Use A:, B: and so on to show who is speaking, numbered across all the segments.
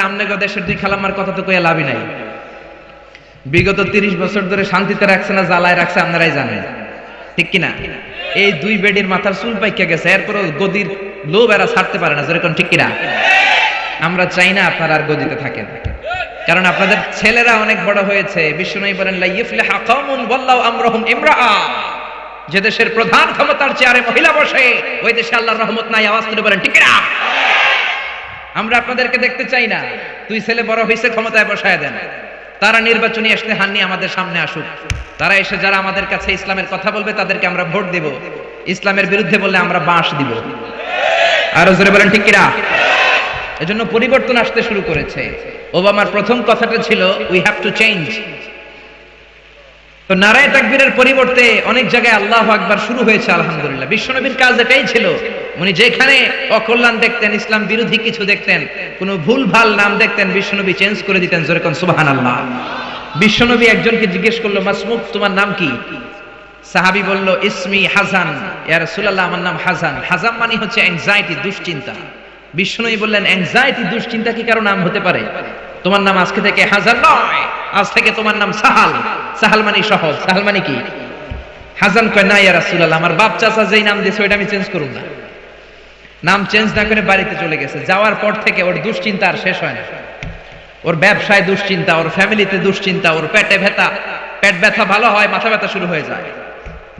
A: আমনেগো দেশের দুই খালাম্মার কথা তো কইয়া লাভই নাই। বিগত 30 বছর ধরে শান্তিতে রাখছে না জ্বালায় রাখছে আপনারাই জানেন, ঠিক কিনা? এই দুই বেডির মাথার চুল পাইকা গেছে, এরপরও গদির লোভ এরা ছাড়তে পারে না, যেরকম ঠিক কিনা? আমরা চাই না আপনারা আর গদিতে থাকেন, কারণ আপনাদের ছেলেরা অনেক বড় হয়েছে। বিশ্বনবী বলেন লা ইফলিহা কওমুন ওয়াল্লাহু আমরুহুম ইমরাআ, যে দেশের প্রধান ক্ষমতার চেয়ারে মহিলা বসে ওই দেশে আল্লাহর রহমত নাই। আওয়াজ করে বলেন ঠিক কিনা? আমরা আপনাদেরকে দেখতে চাই না। দুই ছেলে বড় হয়েছে, ক্ষমতায় বসায় দেন। তারা নির্বাচনী ইশতেহার নিয়ে আমাদের সামনে আসুক, তারা এসে যারা আমাদের কাছে ইসলামের কথা বলবে তাদেরকে আমরা ভোট দেব, ইসলামের বিরুদ্ধে বললে আমরা বাঁশ দিব। আরো জোরে বলেন ঠিক কিনা? এজন্য পরিবর্তন আসতে শুরু করেছে। ওবামার প্রথম কথাটা ছিল উই হ্যাভ টু চেঞ্জ। তো নারায়ে তাকবীরের পরিবর্তে অনেক জায়গায় আল্লাহু আকবার শুরু হয়েছে। আলহামদুলিল্লাহ, বিশ্বনবীর কাজ এটাই ছিল। উনি যেখানে অকল্যাণ দেখতেন, ইসলাম বিরোধী কিছু দেখতেন, কোনো ভুল ভাল নাম দেখতেন, বিশ্বনবী চেঞ্জ করে দিতেন। জোরে কোন সুবহানাল্লাহ। বিশ্বনবী একজনকে জিজ্ঞেস করলো, মাসমুক, তোমার নাম কি? সাহাবী বলল, ইসমি হাসান ইয়া রাসূলুল্লাহ, আমার নাম হাসান। হাসান মানে হচ্ছে অ্যাংজাইটি, দুশ্চিন্তা। বিশ্বনবী বললেন, অ্যাংজাইটি, দুশ্চিন্তা কি কারো নাম হতে পারে? তোমার নাম আজকে থেকে হাসান নয়, আজ থেকে তোমার নাম সাহাল। সাহাল মানে সহজ, সাহাল মানে কি? হাসান কয়, না ইয়া রাসূলুল্লাহ, আমার বাপ চাচা যেই নাম দিয়েছে ওইটা আমি চেঞ্জ করব না। নাম চেঞ্জ না করে বাড়িতে চলে গেছে। যাওয়ার পর থেকে ওর দুশ্চিন্তা আর শেষ হয় না। ওর ব্যবসায় দুশ্চিন্তা, ওর ফ্যামিলিতে দুশ্চিন্তা, ওর পেটে ব্যথা, পেট ব্যথা ভালো হয়, মাথা ব্যথা শুরু হয়ে যায়,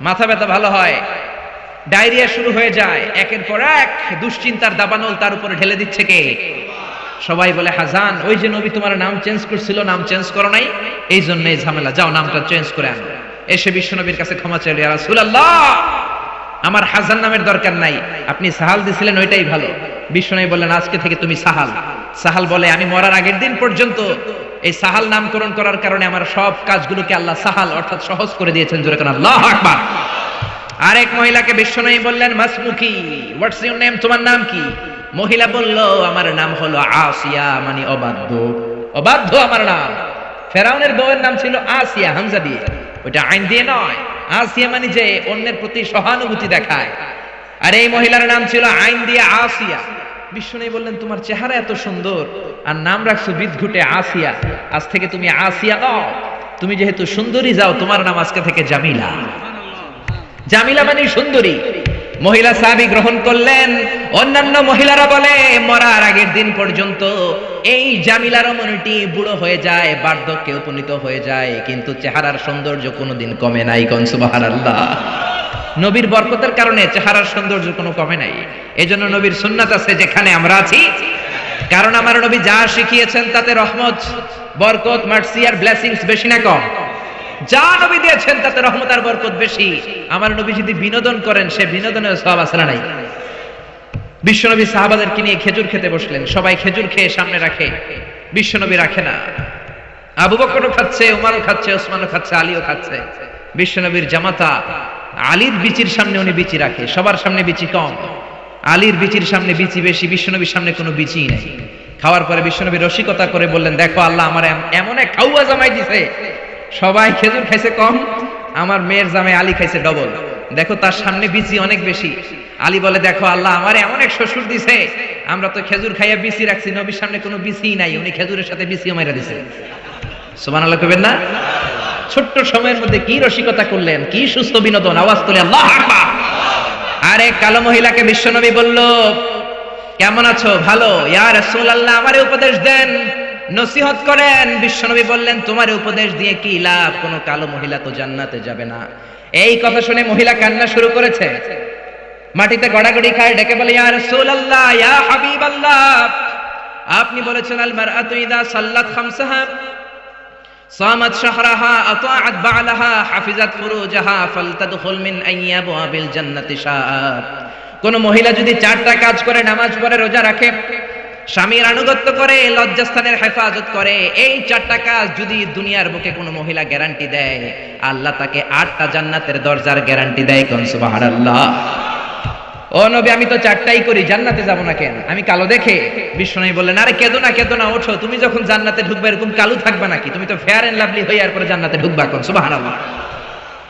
A: মাথা ব্যথা ভালো হয়, ডায়রিয়া শুরু হয়ে যায়। একের পর এক দুশ্চিন্তার দাবানল তার উপরে ঢেলে দিচ্ছে কে? সবাই বলে, হাসান, ওই যে নবী তোমার নাম চেঞ্জ করছিল, নাম চেঞ্জ করো নাই, এই জন্যই ঝামেলা, যাও নামটা চেঞ্জ করে আনো। এসে বিশ্বনবীর কাছে ক্ষমা চাইল, ইয়া রাসূলুল্লাহ, আমার হাসান নামের দরকার নাই, আপনি সাহাল দিছিলেন ওইটাই ভালো। বিশ্বনবী বললেন, আজকে থেকে তুমি সাহাল। সাহাল বলে, আমি মরার আগের দিন পর্যন্ত এই সাহাল নামকরণ করার কারণে আমার সব কাজগুলোকে আল্লাহ সাহাল অর্থাৎ সহজ করে দিয়েছেন। জোরে কোন আল্লাহু আকবার। আরেক মহিলাকে বিশ্বনবী বললেন, মাসমুকি, হোয়াটস ইওর নেম, তোমার নাম কি? মহিলা বলল, আমার নাম হলো আসিয়া, মানে অবাধ্য। অবাধ্য আমার নাম। ফেরাউনের বউয়ের নাম ছিল আসিয়া, হামজা দিয়ে, ওইটা আইন দিয়ে নয়। আসিয়া মানে যে অন্যের প্রতি সহানুভূতি দেখায়, আর এই মহিলার নাম ছিল আইন দিয়ে আসিয়া। বিশ্বনবী বললেন, তোমার চেহারা এত সুন্দর আর নাম রাখছো বিদঘুটে আসিয়া, আজ থেকে তুমি আসিয়া নও, তুমি যেহেতু সুন্দরী, যাও, তোমার নাম আজকে থেকে জামিলা। জামিলা মানে সুন্দরী। মহিলা সাহাবী গ্রহণ করলেন। অন্যান্য মহিলারা বলে, মরার আগের দিন পর্যন্ত এই জামিলার মনটি বুড়ো হয়ে যায়, বার্ধক্যে উপনীত হয়ে যায়, কিন্তু চেহারার সৌন্দর্য কোনোদিন কমে নাই। কোন সুবহানাল্লাহ। নবীর বরকতের কারণে চেহারার সৌন্দর্য কোনো কমে নাই। এজন্য নবীর সুন্নাত আছে যেখানে আমরা আছি, কারণ আমার নবী যা শিখিয়েছেন তাতে রহমত, বরকত, মার্সি আর ব্লেসিংস বেশি না কম? যা নবী দিয়েছেন তাতে রহমত আর বরকত বেশি। আমার নবী যদি বিনোদন করেন, সে বিনোদনের সওয়াব আছে না নাই? বিশ্বনবী সাহাবাদেরকে নিয়ে খেজুর খেতে বসলেন, সবাই খেজুর খেয়ে সামনে রাখে, বিশ্বনবী রাখে না। আবু বকরও খাচ্ছে, উমরও খাচ্ছে, ওসমানও খাচ্ছে, আলীও খাচ্ছে। বিশ্বনবীর জামাতা আলীর বিচির সামনে উনি বিচি রাখে, সবার সামনে বিচি কম, আলীর বিচির সামনে বিচি বেশি, বিশ্বনবীর সামনে কোনো বিচি নেই। খাওয়ার পরে বিশ্বনবী রসিকতা করে বললেন, দেখো, আল্লাহ আমার এমন এক খাওয়া জামাই দিছে, সবাই খেজুর খাইছে কম, আমার মেয়ের জামাই আলী খাইছে ডবল। দেখো, তার সামনে বিচি অনেক বেশি। আলী বলে, দেখো, আল্লাহ আমার এমন এক শ্বশুর দিছে, আমরা তো খেজুর খাইয়া বিচি রাখছি, নবীর সামনে কোনো বিচি নাই, উনি খেজুরের সাথে বিচিও মাইরা দিছে। সুবহানাল্লাহ কইবেন না? ছোট্ট সময়ের মধ্যে কি রসিকতা করলেন, কি সুস্থ বিনোদন। আওয়াজ তুলে আল্লাহু আকবার। আরে কালো মহিলাকে বিশ্বনবী বলল, কেমন আছো? ভালো। ইয়া রাসূলুল্লাহ, আমারে উপদেশ দেন, নসিহত করেন। বিশ্বনবী বললেন, তোমার উপদেশ দিয়ে কি লাভ? কোন কালো মহিলা তো জান্নাতে যাবে না। এই কথা শুনে মহিলা কান্না শুরু করেছে, মাটিতে গড়াগড়ি খায়, ডেকে বলে, ইয়া রাসূলুল্লাহ, ইয়া হাবিবাল্লাহ, আপনি বলেছেন আল মারআতু ইযা সাল্লাত খামসাহা সামাত শাহরাহা আতাআত বা'লাহা হাফিজাত ফুরুজাহা ফালতাদখুল মিন আইয়াবিল জান্নাতি শাআত। কোন মহিলা যদি 4টা কাজ করে, নামাজ পড়ে, রোজা রাখে, স্বামীর আনুগত্য করে, লজ্জাস্থানের হেফাজত করে, এই 4টা কাজ যদি দুনিয়ার বুকে কোনো মহিলা গ্যারান্টি দেয়, আল্লাহ তাকে 8টা জান্নাতের দরজার গ্যারান্টি দেয়। কোন সুবহানাল্লাহ। ও নবী, আমি তো 4টাই করি, জান্নাতে যাব না কেন? আমি কালো দেখে? বিশ্বনবী বললেন, আরে কেঁদো না, কেঁদো না, ওঠো, তুমি যখন জান্নাতে ঢুকবে এরকম কালো থাকবে নাকি? তুমি তো ফেয়ার এন্ড লাভলি হয়ে এরপরে জান্নাতে ঢুকবা। কোন সুবহানাল্লাহ।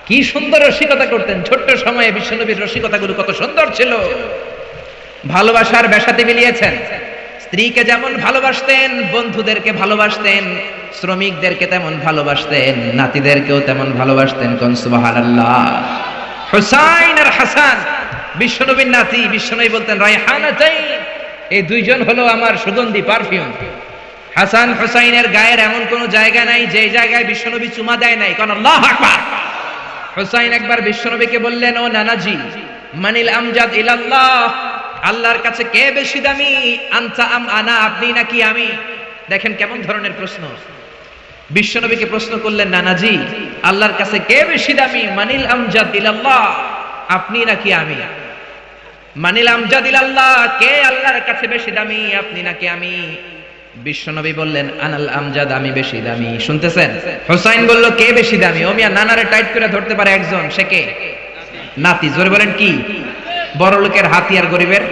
A: কি সুন্দর রসিকতা করতেন ছোট্ট সময়ে। বিশ্বনবীর রসিকতাগুলো কত সুন্দর ছিল। ভালোবাসার বেশাতে বিলিয়েছেন, স্ত্রীকে যেমন ভালোবাসতেন, বন্ধুদেরকে ভালোবাসতেন, শ্রমিকদেরকে তেমন ভালোবাসতেন, নাতিদেরকেও তেমন ভালোবাসতেন। কোন সুবহানাল্লাহ। হুসাইন আর হাসান বিশ্বনবীর নাতি। বিশ্বনবী বলতেন রায়হানাতাইন, এই দুইজন হলো আমার সুগন্ধি পারফিউম। হাসান হুসাইনের গায়ের এমন কোন জায়গা নাই যে জায়গায় বিশ্বনবী চুমা দেয় নাই। কোন আল্লাহু আকবার। হুসাইন একবার বিশ্বনবীকে বললেন, ও নানাজি, মানিল আমজাদ ইলাল্লাহ, আল্লাহর কাছে কে বেশি দামি, আনতা আম আনা, আপনি নাকি আমি? দেখেন কেমন ধরনের প্রশ্ন। বিশ্বনবীকে প্রশ্ন করলেন, নানাজি, আল্লাহর কাছে কে বেশি দামি, মানিল আমজাদ ইলাল্লাহ, আপনি নাকি আমি? মানিল আমজাদ ইলাল্লাহ, কে আল্লাহর কাছে বেশি দামি, আপনি নাকি আমি? বিশ্বনবী বললেন, আনাল আমজাদ, আমি বেশি দামি। শুনতেছেন? হুসাইন বলল, কে বেশি দামি? ও মিয়া, নানারে টাইট করে ধরতে পারে একজন, সে কে? নাতি। জোরে বলেন কি? বড় লোকের হাতি আর গরিবের?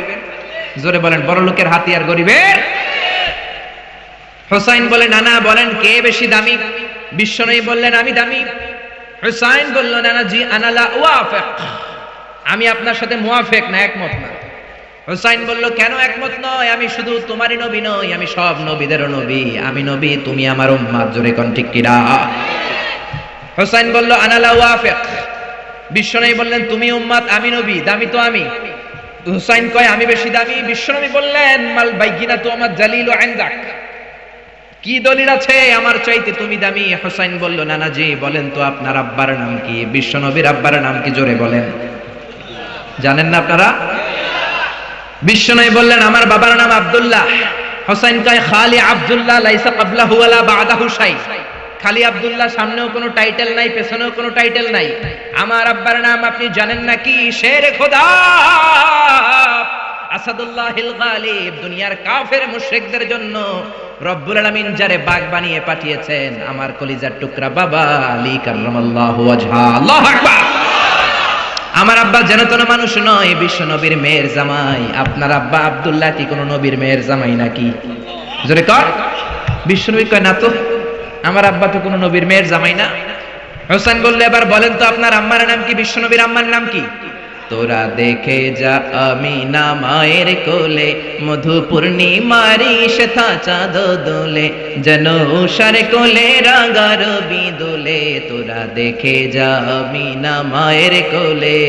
A: জোরে বলেন, বড় লোকের হাতি আর গরিবের? হুসাইন বলে, নানা বলেন কে বেশি দামি? বিশ্বনবী বললেন, আমি দামি। হুসাইন বলল, নানাজি, আনা লা ওয়াফিক, আমি আপনার সাথে মুওয়াফিক না, একমত না। হুসাইন বলল, কেন একমত নয়? আমি শুধু তোমারই নবী নই, আমি সব নবীদেরও নবী। আমি নবী, তুমি আমার উম্মত। জোরে কোন ঠিক কিনা? হুসাইন বলল, আনা লা ওয়াফিক। বিশ্বনবী বললেন, তুমি উম্মত, আমি নবী, দামি তো আমি। হুসাইন কয়, আমি বেশি দামি। বিশ্বনবী বললেন, মাল বাইয়িনাতু আমার জালিলু ইনদাক, কি দলিল আছে আমার চাইতে তুমি দামি? হুসাইন বলল, নানাজি বলেন তো আপনার আব্বার নাম কি? বিশ্বনবীর আব্বার নাম কি? জোরে বলেন। জানেন না আপনারা? বিশ্বনবী বললেন, আমার বাবার নাম আব্দুল্লাহ। হুসাইন কয়, খালি আব্দুল্লাহ, লাইসা ক্বাবলাহু ওয়ালা বা'দাহু শাই। খালি আব্দুল্লাহ, সামনেও কোনো টাইটেল নাই, পেছনেও কোনো টাইটেল নাই। আমার আব্বার নাম আপনি জানেন নাকি? শেরে খোদা আসাদুল্লাহিল গালিব। দুনিয়ার কাফের মুশরিকদের জন্য রব্বুল আলামিন যারে বাগ বানিয়ে পাঠিয়েছেন, আমার কলিজার টুকরা বাবা আলী কাররামাল্লাহু ওয়াজহা। আল্লাহু আকবার। আমার আব্বা যেন তেন মানুষ নয়, বিশ্ব নবীর মেয়ের জামাই। আপনার আব্বা আব্দুল্লাহ কি কোনো নবীর মেয়ের জামাই নাকি? জোরে কর। বিশ্বনবী কয়, না তো, আমার আব্বা তো কোনো নবীর মেয়ের জামাই না। হোসেন বললে, এবার বলেন তো আপনার আম্মার নাম কি? বিশ্বনবীর আম্মার নাম কি? তোরা দেখে যা আমিনা মায়ের কোলে, মধু পূর্ণিমারি শেথা চাঁদ দোলে, যেন উষার কোলে রাঙা রবি দোলে। তোরা দেখে যা আমিনা মায়ের কোলে,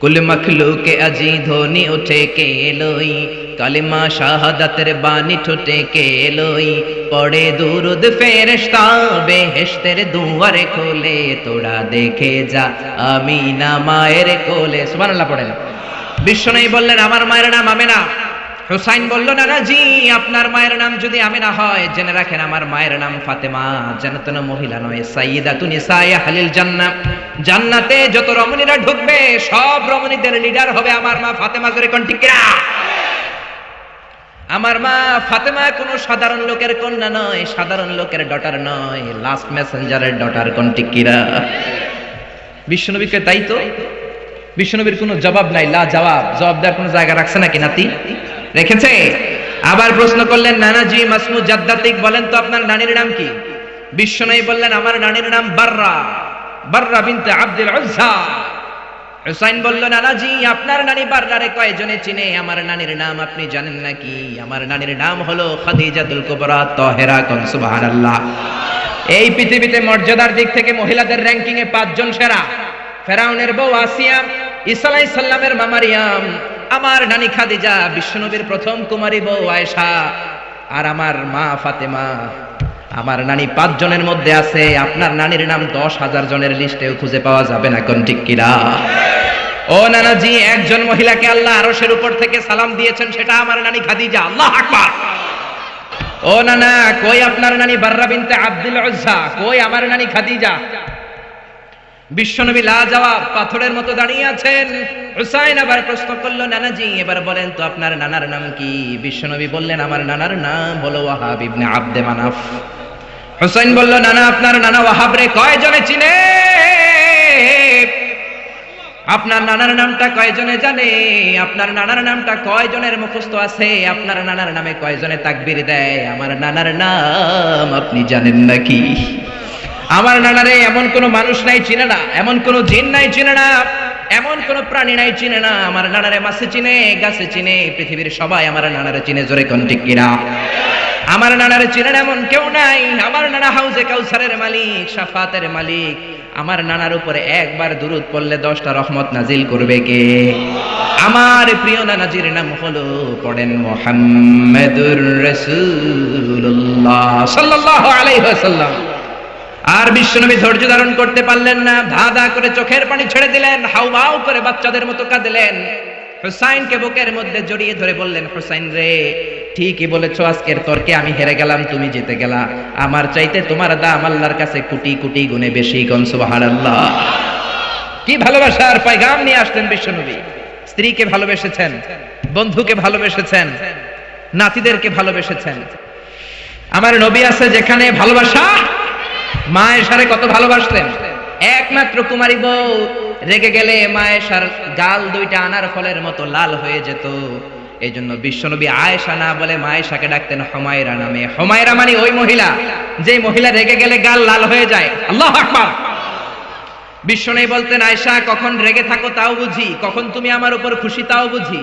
A: কুল মখলুকে আজি ধ্বনি উঠে কে লই, কালিমা শাহাদাতের বাণী ঠোঁটে কে লই, পড়ে দুরুদ ফেরেশতা বেহেশতের দুয়ারে খোলে। তোরা দেখে যা আমিনা মায়ের কোলে। সুবহানাল্লাহ পড়েন। বিশ্বনবী বললেন, আমার মায়ের নাম আমেনা। হুসাইন বলল, নানাজি আপনার মায়ের নাম যদি আমেনা হয়, জেনে রাখেন আমার মায়ের নাম ফাতেমা। জান্নাতুন মহিলা নয়, সাইয়্যিদাতুন নিসায়ে আহলিল জান্নাহ। জান্নাতে যত রমণীরা ঢুকবে, সব রমণীদের লিডার হবে আমার মা ফাতেমা। জোরে কোন ঠিক কিনা? আমার মা ফাতেমা কোনো সাধারণ লোকের কন্যা নয়, সাধারণ লোকের ডটার নয়, লাস্ট মেসেঞ্জারের ডটার। কোন ঠিক কিনা? বিশ্বনবীকে তাই তো। বিশ্বনবীর কোনো জবাব নাই, লা জবাব। জবাব দেওয়ার কোনো জায়গা রাখছে নাকি নাতি? রেখেছে। আবার প্রশ্ন করলেন, নানাজি মাসমু জাদ্দাতিক, বলেন তো আপনার নানির নাম কি? বিশ্বনবী বললেন, আমার নানির নাম বাররা, বাররা বিনতে আব্দুল উজ্জা। হুসাইন বলল, নানাজি আপনার নানি বাররারে কয়জনে চিনে? আমার নানির নাম আপনি জানেন নাকি? আমার নানির নাম হলো খাদিজাতুল কুবরা তাহেরা। কোন সুবহানাল্লাহ। এই পৃথিবীতে মর্যাদার দিক থেকে মহিলাদের র‍্যাঙ্কিং এ 5 জন সেরা। ফেরাউনের বউ আসিয়া, ঈসা আলাইহিস সালামের মা মারিয়াম, আমার নানি খাদিজা, বিশ্বনবীর প্রথম কুমারী বউ আয়েশা, আর আমার মা ফাতেমা। আমার নানি 5 জনের মধ্যে আছে। আপনার নানির নাম 10,000 জনের লিস্টেও খুঁজে পাওয়া যাবে না। কোন ঠিক কিনা? ও নানাজি, একজন মহিলাকে আল্লাহ আরশের উপর থেকে সালাম দিয়েছেন, সেটা আমার নানি খাদিজা। আল্লাহু আকবার। ও নানা, কই আপনার নানি বাররা বিনতে আব্দুল উজ্জা? কই আমার নানি খাদিজা? বিশ্বনবী লাজবাব পাথরের মতো দাঁড়িয়ে আছেন। হুসাইন আবার প্রশ্ন করলো, নানাজি এবার বলেন তো আপনার নানার নাম কি? বিশ্বনবী বললেন, আমার নানার নাম হলো ওয়াহাব ইবনে আব্দে মানাফ। হুসাইন বলল, নানা আপনার নানা ওয়াহাব রে কয়জনে চিনে? আপনার নানার নামটা কয়জনে জানে? আপনার নানার নামটা কয়জনের মুখস্থ আছে? আপনার নানার নামে কয়জনে তাকবীর দেয়? আমার নানার নাম আপনি জানেন নাকি? আমার নানারে এমন কোন মানুষ নাই চিনে না, এমন কোন জিন নাই চিনে না, এমন কোন প্রাণী নাই চিনে না আমার নানারে, মাছে চিনে, গাছে চিনে, পৃথিবীর সবাই আমার নানারে চিনে, জোরে কোন ঠিক কিনা? আমার নানারে চিনেন এমন কেউ নাই। আমার নানা হাউজে কাউসারের মালিক, শাফাতের মালিক। আমার নানার উপরে একবার দুরূদ পড়লে 10টা রহমত নাজিল করবে কে? আমার প্রিয় নানাজির নাম হলো, পড়েন, মুহাম্মাদুর রাসূলুল্লাহ সাল্লাল্লাহু আলাইহি ওয়াসাল্লাম। আর বিশ্বনবী ধৈর্য ধারণ করতে পারলেন না, ধা ধা করে চোখের পানি ছেড়ে দিলেন, হাউমাউ করে বাচ্চাদের মতো কাঁদলেন। হুসাইনকে বুকের মধ্যে জড়িয়ে ধরে বললেন, হুসাইন রে, ঠিকই বলেছো, আজকের তর্কে আমি হেরে গেলাম, তুমি জিতে গেলা। আমার চাইতে তোমার দাম আল্লাহর কাছে কোটি কোটি গুণে বেশি। কোন সুবহানাল্লাহ। কি ভালোবাসার পয়গাম নিয়ে আসলেন বিশ্বনবী। স্ত্রীকে ভালোবেসেছেন, বন্ধুকে ভালোবেসেছেন, নাতিদেরকে ভালোবেসেছেন। আমার নবী আছে যেখানে ভালোবাসা, মা আয়েশারে কত ভালোবাসতেন। একমাত্র কুমারী বউ রেগে গেলে মা আয়েশার গাল দুইটা আনার ফলের মতো লাল হয়ে যেত। এই জন্য বিশ্বনবী আয়েশা না বলে মা আয়েশাকে ডাকতেন হুমায়রা নামে। হুমায়রা মানে ওই মহিলা, যে মহিলা রেগে গেলে গাল লাল হয়ে যায়। আল্লাহু আকবার। বিশ্বনবী বলতেন, আয়েশা, কখন রেগে থাকো তাও বুঝি, কখন তুমি আমার উপর খুশি তাও বুঝি।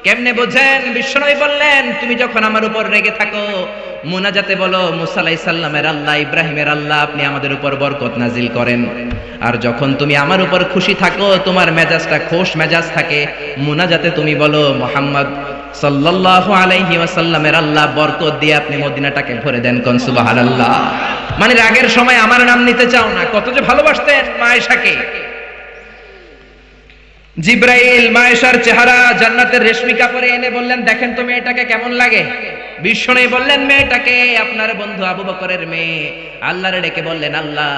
A: কেমনে বোঝেন? বিশ্বনবী বললেন, তুমি যখন আমার উপর রেগে থাকো মুনাজাতে বলো, মুসা আলাইহিস সালামের আল্লাহ, ইব্রাহিমের আল্লাহ, আপনি আমাদের উপর বরকত নাজিল করেন। আর যখন তুমি আমার উপর খুশি থাকো, তোমার মেজাজটা খোশ মেজাজ থাকে, মুনাজাতে তুমি বলো, মুহাম্মদ সাল্লাল্লাহু আলাইহি ওয়াসাল্লামের আল্লাহ বরকত দিয়ে আপনি মদিনাটাকে ভরে দেন। কোন সুবহানাল্লাহ। মানে রাগের সময় আমার নাম নিতে চাও না। কত যে ভালোবাসতেন মা আয়েশাকে। জিব্রাইল মা আয়েশার চেহারা জান্নাতের রেশমি কাপড়ে এনে বললেন, দেখেন তো মেয়েটাকে কেমন লাগে। বিশ্বনবী বললেন, মেয়েটাকে আপনার বন্ধু আবু বকরের মেয়ে। আল্লাহরে ডেকে বললেন, আল্লাহ,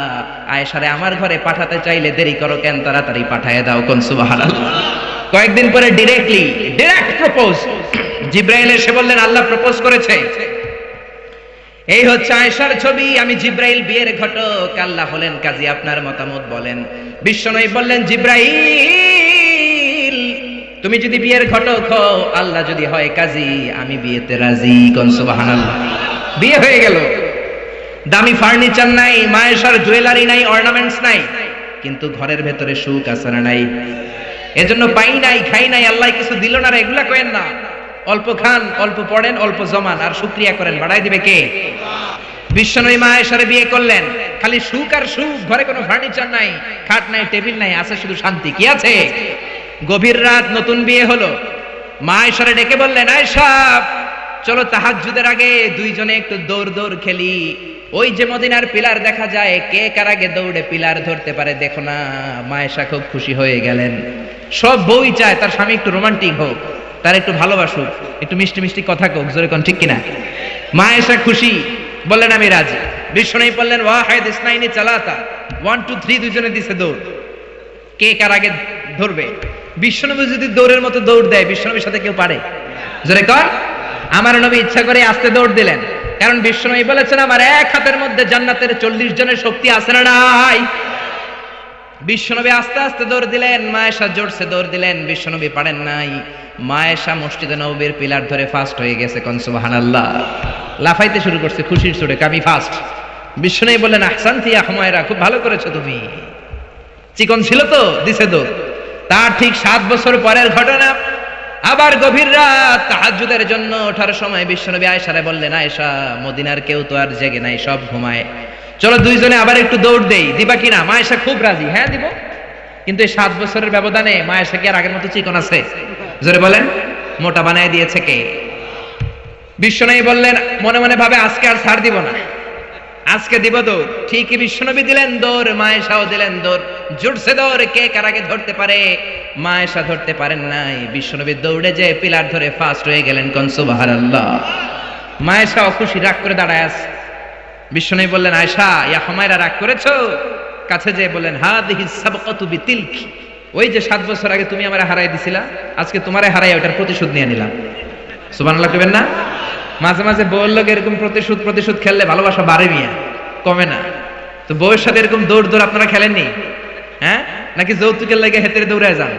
A: আয়েশারে আমার ঘরে পাঠাতে চাইলে দেরি করো কেন, তাড়াতাড়ি পাঠিয়ে দাও। কোন সুবহানাল্লাহ। কয়েকদিন পরে ডাইরেক্ট প্রপোজ। জিব্রাইল এসে বললেন, আল্লাহ প্রপোজ করেছে। এই হচ্ছে আয়েশার ছবি। আমি জিব্রাইল বিয়ের ঘটক, আল্লাহ হলেন কাজী, আপনার মতামত বলেন। বিশ্বনবী বললেন, জিব্রাইল, তুমি যদি বিয়ের ঘটক হও, আল্লাহ যদি হয় কাজী, আমি বিয়েতে রাজি। কোন সুবহানাল্লাহ। বিয়ে হয়ে গেল। দামি ফার্নিচার নাই, মা আয়েশার জুয়েলারি নাই, অর্নামেন্টস নাই, কিন্তু ঘরের ভেতরে সুখ আছে না নাই? এজন্য পাই নাই, খাই নাই, আল্লাহ কিছু দিল না, এগুলা করেন না। অল্প খান, অল্প পড়েন, অল্প জমান, আর শুকরিয়া করেন, বাড়াই দিবে কে? বিশ্বনবী মা আয়েশারে বিয়ে করলেন। খালি সুখ আর সুখ, ঘরে কোনো ফার্নিচার নাই, খাট নাই, টেবিল নাই, আছে শুধু শান্তি। কি আছে? গভীর রাত, নতুন বিয়ে হলো। মা আয়েশারে ডেকে বললেন, আয়েশা, চলো তাহাজ্জুদের আগে দুইজনে একটু দৌড় খেলি। ওই যে মদিনার পিলার দেখা যায়, কে কার আগে দৌড়ে পিলার ধরতে পারে দেখো না। মা আয়েশা খুব খুশি হয়ে গেলেন। সব বউই চায় তার স্বামী একটু রোমান্টিক হোক, তার একটু ভালোবাসুক, একটু মিষ্টি মিষ্টি কথা কোক, জোরে কোন ঠিক কিনা? মা আয়েশা খুশি, বললেন আমি রাজি। বিশ্বনবী বললেন, ওয়াহিদ ইসনাইনি চালাতা, 1 2 3 দুইজনে দিছে দৌড়, কে কার আগে ধরবে। বিশ্বনবী যদি দৌড়ের মতো দৌড় দেয়, বিশ্বনবীর সাথে কেউ পারে? জোরে কর। আমার নবী ইচ্ছা করে আস্তে দৌড় দিলেন, কারণ বিশ্বনবী বলেছেন, আমার এক হাতের মধ্যে জান্নাতের 40 জনের শক্তি আছে না নাই? বিশ্বনবী আস্তে আস্তে দৌড় দিলেন, মা আয়েশা জোরসে দৌড় দিলেন, বিশ্বনবী পারেন নাই। মা আয়েশা মসজিদে নববীর পিলার ধরে ফাস্ট হয়ে গেছে। কোন সুবহানাল্লাহ। লাফাইতে শুরু করছে খুশির চোটে, আমি ফাস্ট। বিশ্বনবী বললেন, আহসানতি ইয়া হুমায়রা, খুব ভালো করেছো তুমি, চিকন ছিল তো, দিছে দৌড়। তার ঠিক 7 বছর পরের ঘটনা। আবার গভীর রাত, তাহাজ্জুদের জন্য ওঠার সময় বিশ্বনবী আয়েশারে বললেন, আয়েশা, মদিনার কেউ তো আর জেগে নাই, সব ঘুমায়, চলো দুইজনে আবার একটু দৌড় দেই, দিবা কিনা? মা আয়েশা খুব রাজি, হ্যাঁ দিব। কিন্তু এই 7 বছরের ব্যবধানে মা আয়েশা কি আর আগের মতো চিকন আছে? জোরে বলেন। মোটা বানায় দিয়েছে কে? বিশ্বনবী বললেন, মনে মনে ভাবে, আজকে আর ছাড় দিব না, আজকে দিব দৌড়। ঠিকই বিশ্বনবী দিলেন দৌড়, মা আয়েশাও দিলেন দৌড়। জোরসে দৌড়, কে কার আগে ধরতে পারে? মা আয়েশা ধরতে পারেন নাই। বিশ্বনবী দৌড়ে যে পিলার ধরে ফাস্ট হয়ে গেলেন। কোন সুবহানাল্লাহ। মা আয়েশা খুশি, রাগ করে দাঁড়ায় আছে। বিশ্বনবী বললেন, আয়েশা, ইয়া হুমায়রা, রাগ করেছো? কাছে যেয়ে বললেন, হাদিহি সাবকাতু বিতিলকি, ওই যে 7 বছর আগে তুমি আমারে হারাই দিছিলা, আজকে তোমারে হারাই ওটার প্রতিশোধ নিয়ে নিলাম। সুবহানাল্লাহ কইবেন না? মাঝে মাঝে বউয়ের লোক এরকম প্রতিশোধ খেললে ভালোবাসা বাড়ে মিয়া, কমে না। তো বউয়ের সাথে এরকম দৌড় আপনারা খেলেননি? হ্যাঁ, নাকি যৌতুকের লাগে হেতের দৌড়ায় যান,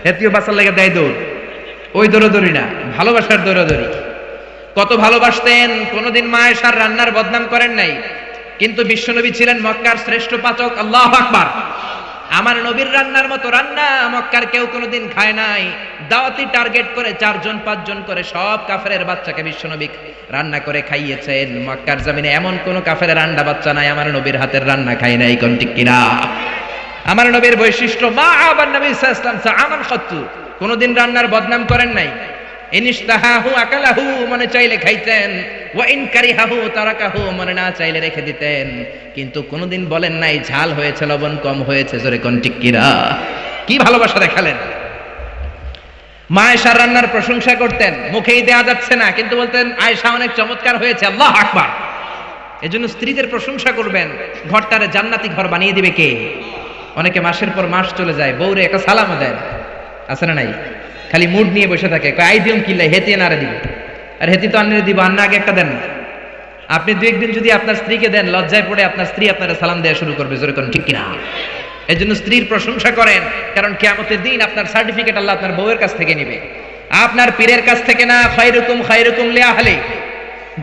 A: হেতিও বাঁচার লাগে দেয় দৌড়? ওই দৌড়াদৌড়ি না, ভালোবাসার দৌড়াদৌড়ি। কত ভালোবাসতেন, কোনদিন মা আয়েশার রান্নার বদনাম করেন নাই। কিন্তু বিশ্বনবী ছিলেন মক্কার শ্রেষ্ঠ পাচক। আল্লাহু আকবার। আমার নবীর রান্নার মতো রান্না মক্কার কেউ কোনোদিন খায় নাই। দাওয়াতি টার্গেট করে 4 জন 5 জন করে সব কাফেরের বাচ্চাকে বিশ্বনবী রান্না করে খাইয়েছেন। মক্কার জমিনে এমন কোন কাফেরের রান্না বাচ্চা নাই আমার নবীর হাতের রান্না খায় নাই, কোন ঠিক কিনা? আমার নবীর বৈশিষ্ট্য মা আবার নবী সাল্লাল্লাহু আলাইহি ওয়াসাল্লাম আমল খাতু, কোনদিন রান্নার বদনাম করেন নাই। ইনইশতাহাহু আকালাহু, মনে চাইলে খাইতেন, ওয়া ইন কারিহাহু তারাকাহু, মনে না চাইলে রেখে দিতেন। কিন্তু কোনদিন বলেন নাই ঝাল হয়েছে, লবণ কম হয়েছে, জোরে কোন ঠিক কিনা? কি ভালোবাসা দেখালেন। মা আয়েশার রান্নার প্রশংসা করতেন, মুখেই দেয়া যাচ্ছে না, কিন্তু বলতেন আয়েশা অনেক চমৎকার হয়েছে, আল্লাহু আকবার। এজন্য স্ত্রীদের প্রশংসা করবেন, ঘরটারে জান্নাতি ঘর বানিয়ে দিবে কে? অনেকে মাসের পর মাস চলে যায়, বউরে একটা সালামও দেয় না, আছে না নাই? খালি মুড নিয়ে বসে থাকে, আই দিম কিল্লাই হেতি নারে দিব, আর হেতি তো আন্নারে দিব, আন্না আগে একটা দেন না। আপনি 2 একদিন যদি আপনার স্ত্রীকে দেন, লজ্জায় পড়ে আপনার স্ত্রী আপনারা সালাম দেওয়া শুরু করবে, জোরে কোন ঠিক কিনা? এই জন্য স্ত্রীর প্রশংসা করেন, কারণ কিয়ামতের দিন আপনার সার্টিফিকেট আল্লাহ আপনার বউয়ের কাছ থেকে নিবে, আপনার পীরের কাছ থেকে না। খায়রুকুম খায়রুকুম লিআহলি,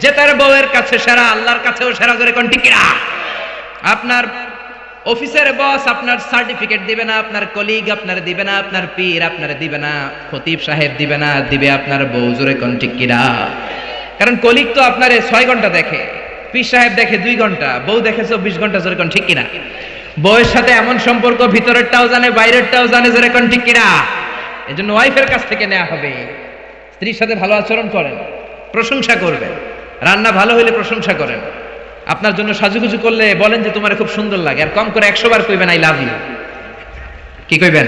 A: যে তার বউয়ের কাছে সেরা, আল্লাহর কাছেও সেরা, জোরে কোন ঠিক কিনা? আপনার অফিসের বস আপনার সার্টিফিকেট দিবে না, আপনার কলিগ আপনার দিবে না, আপনার পীর আপনার দিবে না, খতিব সাহেব দিবে না, দিবে আপনার বউ, জোরে কোন ঠিক কিনা? কারণ কলিগ তো আপনার 6 ঘন্টা দেখে, পীর সাহেব দেখে 2 ঘন্টা, বউ দেখে 24 ঘন্টা, জোরে কোন ঠিক কিনা? বউয়ের সাথে এমন সম্পর্ক, ভিতরেরটাও জানে বাইরেরটাও জানে, জোরে কোন ঠিক কিনা? এজন্য ওয়াইফের কাছ থেকে নেওয়া হবে। স্ত্রীর সাথে ভালো আচরণ করেন, প্রশংসা করবেন, রান্না ভালো হইলে প্রশংসা করেন। আপনার জন্য সাজুগুজু করলে বলেন যে তোমার খুব সুন্দর লাগে, আর কম করে 100 বার কইবেন আই লাভ ইউ। কি কইবেন?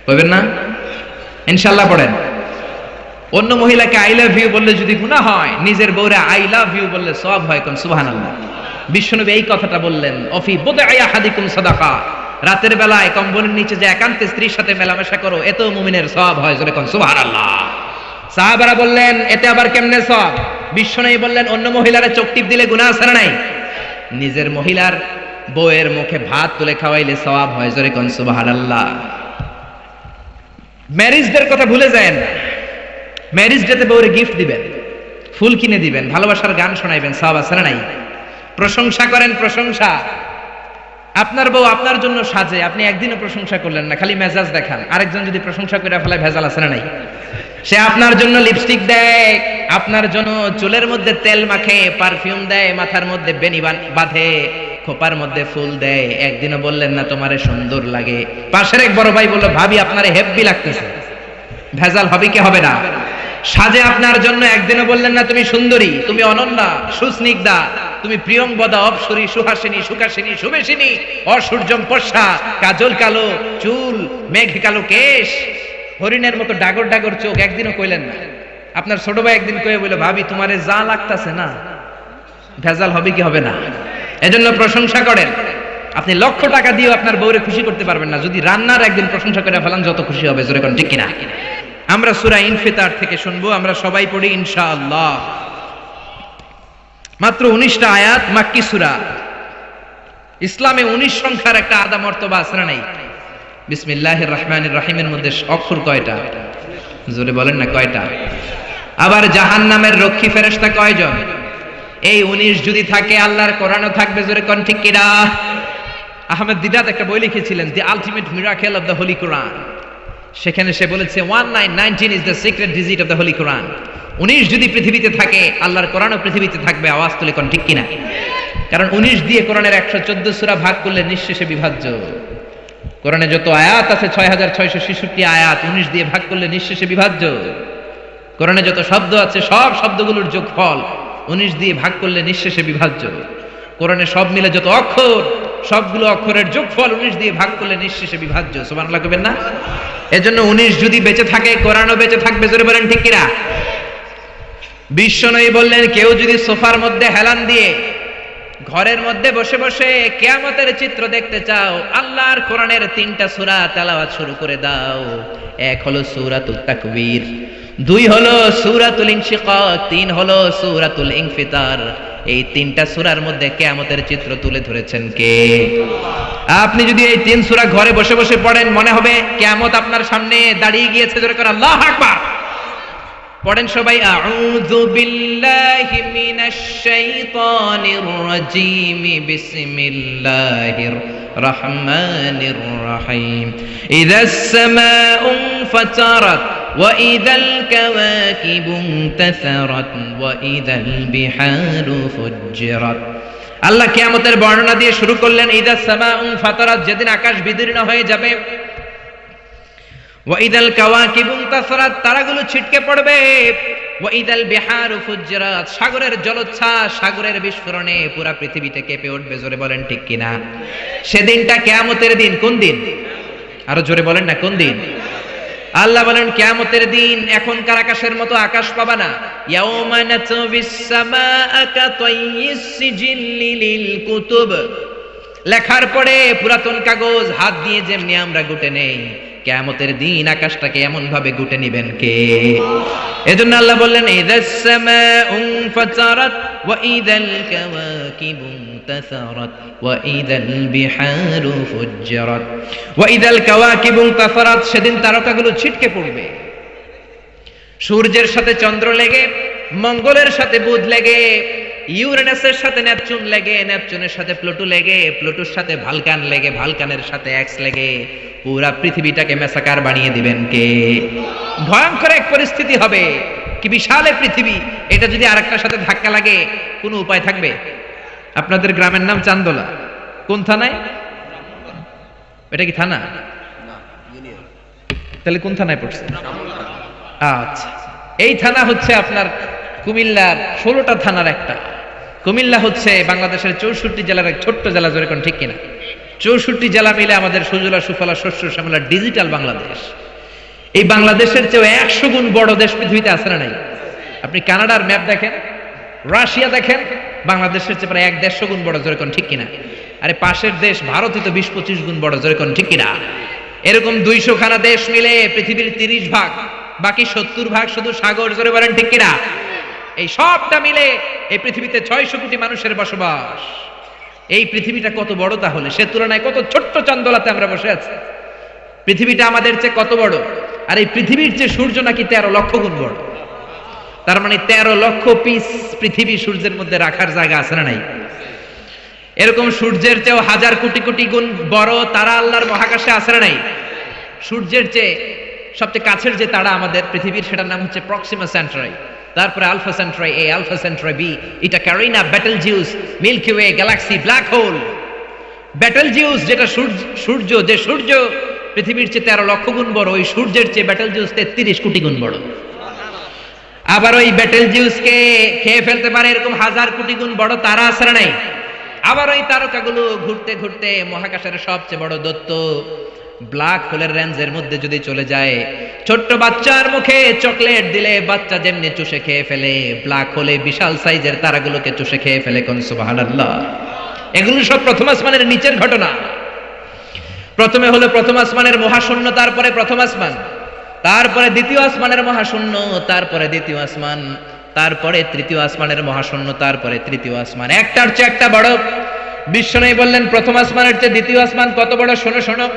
A: কইবেন না? ইনশাআল্লাহ পড়েন। অন্য মহিলাকে আই লাভ ইউ বললে যদি গুনাহ হয়, নিজের বউরে আই লাভ ইউ বললে সওয়াব হয়, কোন সুবহানাল্লাহ। বিশ্বনবী এই কথাটা বললেন, অফি বুদআই আহাদিকুম সাদাকা, রাতের বেলায় কম্বলের নিচে যে একান্তে স্ত্রীর সাথে মেলামেশা করো, এতেও মুমিনের সওয়াব হয়, জোরে কোন সুবহানাল্লাহ। সাহাবারা বললেন এতে আবার কেমনে সওয়াব? বিশ্বনবী বললেন অন্য মহিলারা চোখ টিপ দিলে গুনাহ আছে না নাই? নিজের মহিলার বউয়ের মুখে ভাত তুলে খাওয়াইলে সওয়াব হয়, জোরে কোন সুবহানাল্লাহ। ম্যারেজদের কথা ভুলে যায়েন না, ম্যারেজ ডেতে বউরে গিফট দিবেন, ফুল কিনে দিবেন, ভালোবাসার গান শোনাইবেন, সওয়াব আছে না নাই? প্রশংসা করেন, প্রশংসা। আপনার বউ আপনার জন্য সাজে, আপনি একদিনও প্রশংসা করলেন না, খালি মেজাজ দেখান, আরেকজন যদি প্রশংসা করে ফেলায় ভেজাল আছে না নাই? সে আপনার জন্য লিপস্টিক দেয়, আপনার জন্য চুলের মধ্যে তেল মাখে, পারফিউম দেয়, মাথার মধ্যে বেনি বাঁধে, খোপার মধ্যে ফুল দেয়, একদিনও বললেন না তোমারে সুন্দর লাগে। পাশের এক বড় ভাই বলল ভাবি আপনারে হেব্বি লাগতেছে, ভেজাল হবে কি হবে না? সাজে আপনার জন্য, একদিনও বললেন না তুমি সুন্দরী, তুমি অনন্যা, সুস্নিগ্ধা, তুমি প্রিয়ংবদা, অপসরী, সুহাসিনী, সুকাসিনী, সুবেশিনী, অসূর্যম পর্ষা, কাজল কালো চুল, মেঘ কালো কেশ, হরিণের মতো ডাগর ডাগর চোখ, একদিনও কইলেন না। আপনার ছোট ভাই একদিন কয়ে বলে ভাবি তোমারে যা লাগতাছে না, ভেজাল হবে কি হবে না? এজন্য প্রশংসা করেন। আপনি লক্ষ টাকা দিয়েও আপনার বউরে খুশি করতে পারবেন না, যদি রান্নার একদিন প্রশংসা করে ফেলান যত খুশি হবে, জোরে কোন ঠিক কিনা? আমরা সূরা ইনফিতার থেকে শুনবো, আমরা সবাই পড়ি ইনশাআল্লাহ। মাত্র 19টা আয়াত, মাক্কি সূরা। ইসলামে 19 সংখ্যার একটা আদা মর্তবা আছে না নাই? বিসমিল্লাহির রহমানির রহিমের মধ্যে অক্ষর কয়টা? জোরে বলেন না কয়টা? আবার জাহান্নামের রক্ষী ফেরেশতা কয়জন? এই 19 যদি থাকে আল্লাহর কোরআনও থাকবে, জোরে কোন ঠিক কিনা? আহমেদ দিদাত একটা বই লিখেছিলেন, the ultimate miracle of the holy Quran. সেখানে সে বলেছে 1919 is the secret digit of the holy Quran. 19 যদি পৃথিবীতে থাকে আল্লাহর কোরআনও পৃথিবীতে থাকবে, আওয়াজ তুলে কোন ঠিক কিনা? কারণ 19 দিয়ে কোরআনের 114 সূরা ভাগ করলে নিঃশেষে বিভাজ্য। কোরআনে যত আয়াত আছে 6666 আয়াত, 19 দিয়ে ভাগ করলে নিঃশেষে বিভাজ্য। কোরআনে যত শব্দ আছে সব শব্দগুলোর যোগফল 19 দিয়ে ভাগ করলে নিঃশেষে বিভাজ্য। কোরআনে সব মিলে যত অক্ষর, সবগুলো অক্ষরের যোগফল 19 দিয়ে ভাগ করলে নিঃশেষে বিভাজ্য। সুবহানাল্লাহ কইবেন না? এজন্য 19 যদি বেঁচে থাকে কোরআনও বেঁচে থাকবে, জোরে বলেন ঠিক কিনা? বিশ্বনবী বললেন কেউ যদি সোফার মধ্যে হেলান দিয়ে ঘরের মধ্যে বসে বসে কিয়ামতের চিত্র দেখতে চাও, আল্লাহর কোরআনের 3টা সূরা তেলাওয়াত শুরু করে দাও। এক হলো সূরাতুত তাকবীর, 2 হলো সূরাতুল ইনশিকাক, 3 হলো সূরাতুল ইনফিতার। এই 3টা সূরার মধ্যে কিয়ামতের চিত্র তুলে ধরেছেন কে? আপনি যদি এই 3 সূরা ঘরে বসে বসে পড়েন, মনে হবে কিয়ামত আপনার সামনে দাঁড়িয়ে গিয়েছে, জোরে করে আল্লাহু আকবার। পড়েন সবাই, আউযু বিল্লাহি মিনাশ শাইতানির রাজীম, বিসমিল্লাহির রহমানির রহিম। ইযাস সামাউ ফাতারাত ওয়া ইযাল কাওয়াকিবু ইনতাসারাত ওয়া ইযাল বিহারু ফুজ্জিরাত। আল্লাহ কিয়ামতের বর্ণনা দিয়ে শুরু করলেন, ইযাস সামাউ ফাতারাত, যেদিন আকাশ বিদীর্ণ হয়ে যাবে, ওয়া ইযাল কাওয়াকিবু ইনতাসারাত, তারাগুলো ছিটকে পড়বে, ওয়া ইযাল বিহারু ফুজ্জিরাত, সাগরের জলোচ্ছ্বাস, সাগরের বিস্ফোরণে পুরো পৃথিবীতে কেঁপে উঠবে। জোরে বলেন ঠিক কিনা? সেদিনটা কিয়ামতের দিন। কোন দিন? আরো জোরে বলেন না, কোন দিন? আল্লাহ বলেন কিয়ামতের দিন এখনকার আকাশের মতো আকাশ পাবা না। ইয়াউমা নাতবিস সামাআ কাতাইয়িস সিজিল্লি লিল কুতুব, লেখার পরে পুরাতন কাগজ হাত দিয়ে যেমনি আমরা গুটে নেই, কিয়ামতের দিন আকাশটাকে এমন ভাবে গুটে নিবেন কে? এজন্য আল্লাহ বললেন, ইযাস সামাউ ফাতারাত ওয়া ইযাল কাওয়াকিবু ইনতাসারাত ওয়া ইযাল বিহারু ফুজ্জিরাত ওয়া ইযাল কাওয়াকিবু ইনতাসারাত, সেদিন তারকাগুলো ছিটকে পড়বে। সূর্যের সাথে চন্দ্র লেগে, মঙ্গলের সাথে বুধ লেগে, ইউরেনাসের সাথে নেপচুন লেগে, নেপচুনের সাথে প্লুটো লেগে, প্লুটোর সাথে ভালকান লেগে, ভালকানের সাথে এক্স লেগে পুরা পৃথিবীটাকে মেসাকার বানিয়ে দিবেন কে? ভয়ঙ্কর এক পরিস্থিতি হবে। কি বিশাল এক পৃথিবী, এটা যদি আরেকটার সাথে ধাক্কা লাগে কোনো উপায় থাকবে? আপনাদের গ্রামের নাম চান্দোলা, কোন থানায়? এটা কি থানা? তাহলে কোন থানায় পড়ছে? আচ্ছা, এই থানা হচ্ছে আপনার কুমিল্লার 16টা থানার একটা। কুমিল্লা হচ্ছে বাংলাদেশের 64 জেলার এক ছোট্ট জেলা। জোরে কোন ঠিক কিনা? 64 জেলা মিলে আমাদের সুজলা সুফলা শস্য শ্যামলা ডিজিটাল বাংলাদেশ। এই বাংলাদেশের চেয়ে 100 গুণ বড় দেশ পৃথিবীতে আছে না নাই? আপনি কানাডার ম্যাপ দেখেন, রাশিয়া দেখেন, বাংলাদেশের চেয়ে প্রায় 150 গুণ বড়। জোরে কোন ঠিক কিনা? আরে পাশের দেশ ভারতই তো 20-25 গুণ বড়। জোরে কোন ঠিক কিনা? এরকম 200 খানা দেশ মিলে পৃথিবীর 30 ভাগ, বাকি 70 ভাগ শুধু সাগর। জোরে বলেন ঠিক কিনা? এই সবটা মিলে এই পৃথিবীতে 600 কোটি মানুষের বসবাস। এই পৃথিবীটা কত বড় তাহলে? সে তুলনায় কত ছোট্ট চান্দোলাতে আমরা বসে আছি। পৃথিবীটা আমাদের চেয়ে কত বড়, আর এই পৃথিবীর চেয়ে সূর্য নাকি 13 লক্ষ গুণ বড়। তার মানে 13 লক্ষ পিস পৃথিবী সূর্যের মধ্যে রাখার জায়গা আছে না নাই? এরকম সূর্যের চেয়েও হাজার কোটি কোটি গুণ বড় তারা আল্লাহর মহাকাশে আছে না নাই? সূর্যের চেয়ে সবচেয়ে কাছের যে তারা আমাদের পৃথিবীর, সেটার নাম হচ্ছে প্রক্সিমা সেন্টারি, তারপরে Alpha Centauri A, Alpha Centauri B, এটা Carina, Betelgeuse, Milky Way, galaxy, black hole. Betelgeuse যেটা সূর্য, যে সূর্য পৃথিবীর চেয়ে 13 লক্ষ গুণ বড়, ওই সূর্যের চেয়ে বেটেলজিউস 33 কোটি গুণ বড়। আবার ওই বেটেলজিউসকে খেয়ে ফেলতে পারে এরকম হাজার কোটি গুণ বড় তারা আছে না নাই? আবার ওই তারকাগুলো ঘুরতে ঘুরতে মহাকাশের সবচেয়ে বড় দৈত্য ব্ল্যাক হোলের রেঞ্জের মধ্যে যদি চলে যায়, ছোট্ট বাচ্চার মুখে চকলেট দিলে বাচ্চা যেমনি চুষে খেয়ে ফেলে, ব্ল্যাক হোলে বিশাল সাইজের তারাগুলোকে চুষে খেয়ে ফেলে। কোন সুবহানাল্লাহ! এগুলো সব প্রথম আসমানের নিচের ঘটনা। প্রথমে হলো প্রথম আসমানের মহাশূন্য, তারপরে প্রথম আসমান, তারপরে দ্বিতীয় আসমানের মহাশূন্য, তারপরে দ্বিতীয় আসমান, তারপরে তৃতীয় আসমানের মহাশূন্য, তারপরে তৃতীয় আসমান। একটার চেয়ে একটা বড়। বিশ্বনবী বললেন প্রথম আসমানের চেয়ে দ্বিতীয় আসমান কত বড়? শোনো শোনো,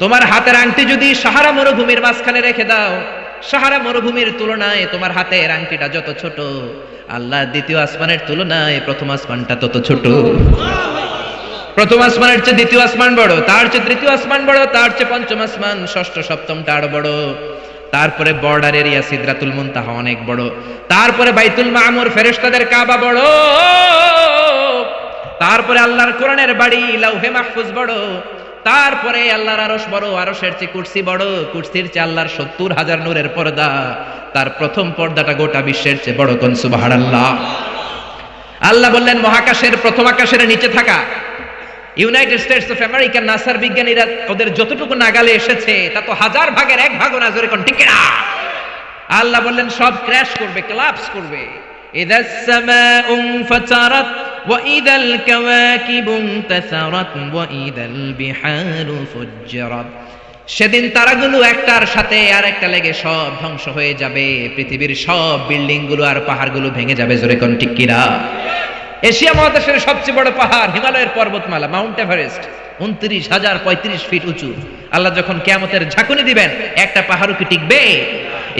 A: তোমার হাতের আংটি যদি সাহারা মরুভূমির মাঝখানে রেখে দাও, সাহারা মরুভূমির তুলনায় তোমার হাতের আংটিটা যত ছোট, আল্লাহ দ্বিতীয় আসমানের তুলনায় প্রথম আসমানটা তত ছোট। প্রথম আসমানের চেয়ে দ্বিতীয় আসমান বড়, তার চেয়ে তৃতীয় আসমান বড়, তার চেয়ে পঞ্চম আসমান, ষষ্ঠ সপ্তমটা আরো বড়, তারপরে বর্ডার এরিয়া সিদরাতুল মুনতাহা অনেক বড়, তারপরে বাইতুল মামুর ফেরেশতাদের কাবা বড়, তারপরে আল্লাহর কোরআনের বাড়ি লাউহে মাহফুজ বড়, তারপরে আল্লাহর আরশ বড়, আরশের চেয়ে কুরসি বড়, কুরসির চেয়ে আল্লাহর 70,000 নূরের পর্দা, তার প্রথম পর্দাটা গোটা বিশ্বের চেয়ে বড়। কোন সুবহানাল্লাহ! আল্লাহ বললেন মহাকাশের প্রথম আকাশের নিচে থাকা ইউনাইটেড স্টেটস অফ আমেরিকার নাসার বিজ্ঞানীরা ওদের যতটুকু নাগালে এসেছে তা তো 1000 ভাগের 1 ভাগও না। জোরে কোন ঠিক না? আল্লাহ বললেন সব ক্র্যাশ করবে, কোলাপস করবে। ইযাস সামাউ ফাতারাত ওয়া ইযাল কাওয়াকিবু ইনতাসারাত ওয়া ইযাল বিহারু ফুজ্জিরাত। সেদিন তারাগুলো একটার সাথে আরেকটা লেগে সব ধ্বংস হয়ে যাবে, পৃথিবীর সব বিল্ডিং গুলো আর পাহাড়গুলো ভেঙে যাবে। জোরে কোন ঠিক কিনা? এশিয়া মহাদেশের সবচেয়ে বড় পাহাড় হিমালয়ের পর্বতমালা মাউন্ট এভারেস্ট 29,035 ফিট উঁচু। আল্লাহ যখন কিয়ামতের ঝাঁকুনি দিবেন, একটা পাহাড়ও কি টিকবে?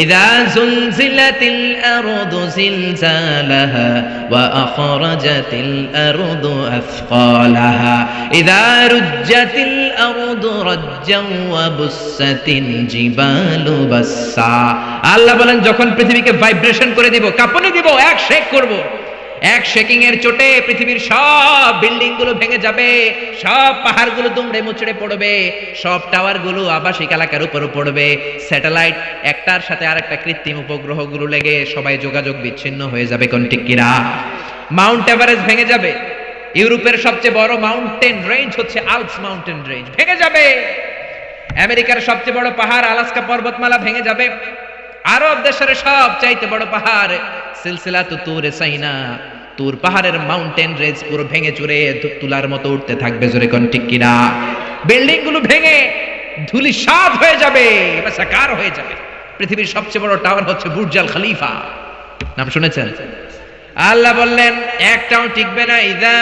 A: ইযা যুলজিলাতিল আরদু জিলজালাহা ওয়া আখরাজাতিল আরদু আসকালাহা ইযা রুজ্জাতিল আরদু রাজ্জান ওয়া বুসাতিল জিবালু বাসসা। আল্লাহ বলেন যখন পৃথিবীকে ভাইব্রেশন করে দিব, কাঁপানি দিব, এক শেক করব, এক শেকিং এর চোটে পৃথিবীর সব বিল্ডিং গুলো ভেঙে যাবে, সব পাহাড় গুলো দুমড়ে মুচড়ে পড়বে, সব টাওয়ার গুলো আবাসিক এলাকার উপর পড়বে, স্যাটেলাইট একটার সাথে আরেকটা কৃত্রিম উপগ্রহ গুলো লেগে সবাই যোগাযোগ বিচ্ছিন্ন হয়ে যাবে। কোন ঠিক কিনা? মাউন্ট এভারেস্ট ভেঙে যাবে, ইউরোপের সবচেয়ে বড় মাউন্টেন রেঞ্জ হচ্ছে আল্পস মাউন্টেন রেঞ্জ ভেঙে যাবে, আমেরিকার সবচেয়ে বড় পাহাড় আলাস্কা পর্বতমালা ভেঙে যাবে, আরব দেশের সব চাইতে বড় পাহাড় সিলসিলাতু তুরে সাইনা, তুর পাহাড়ের মাউন্টেন রেঞ্জ পুরো ভেঙে চুরে তুলার মতো উঠতে থাকবে। জোরে কোন ঠিক কিনা? বিল্ডিং গুলো ভেঙে ধূলিসাৎ হয়ে যাবে, সাকার হয়ে যাবে। পৃথিবীর সবচেয়ে বড় টাওয়ার হচ্ছে বুর্জ আল খলিফা, নাম শুনেছেন? আল্লাহ বললেন একটাও টিকবে না। ইযা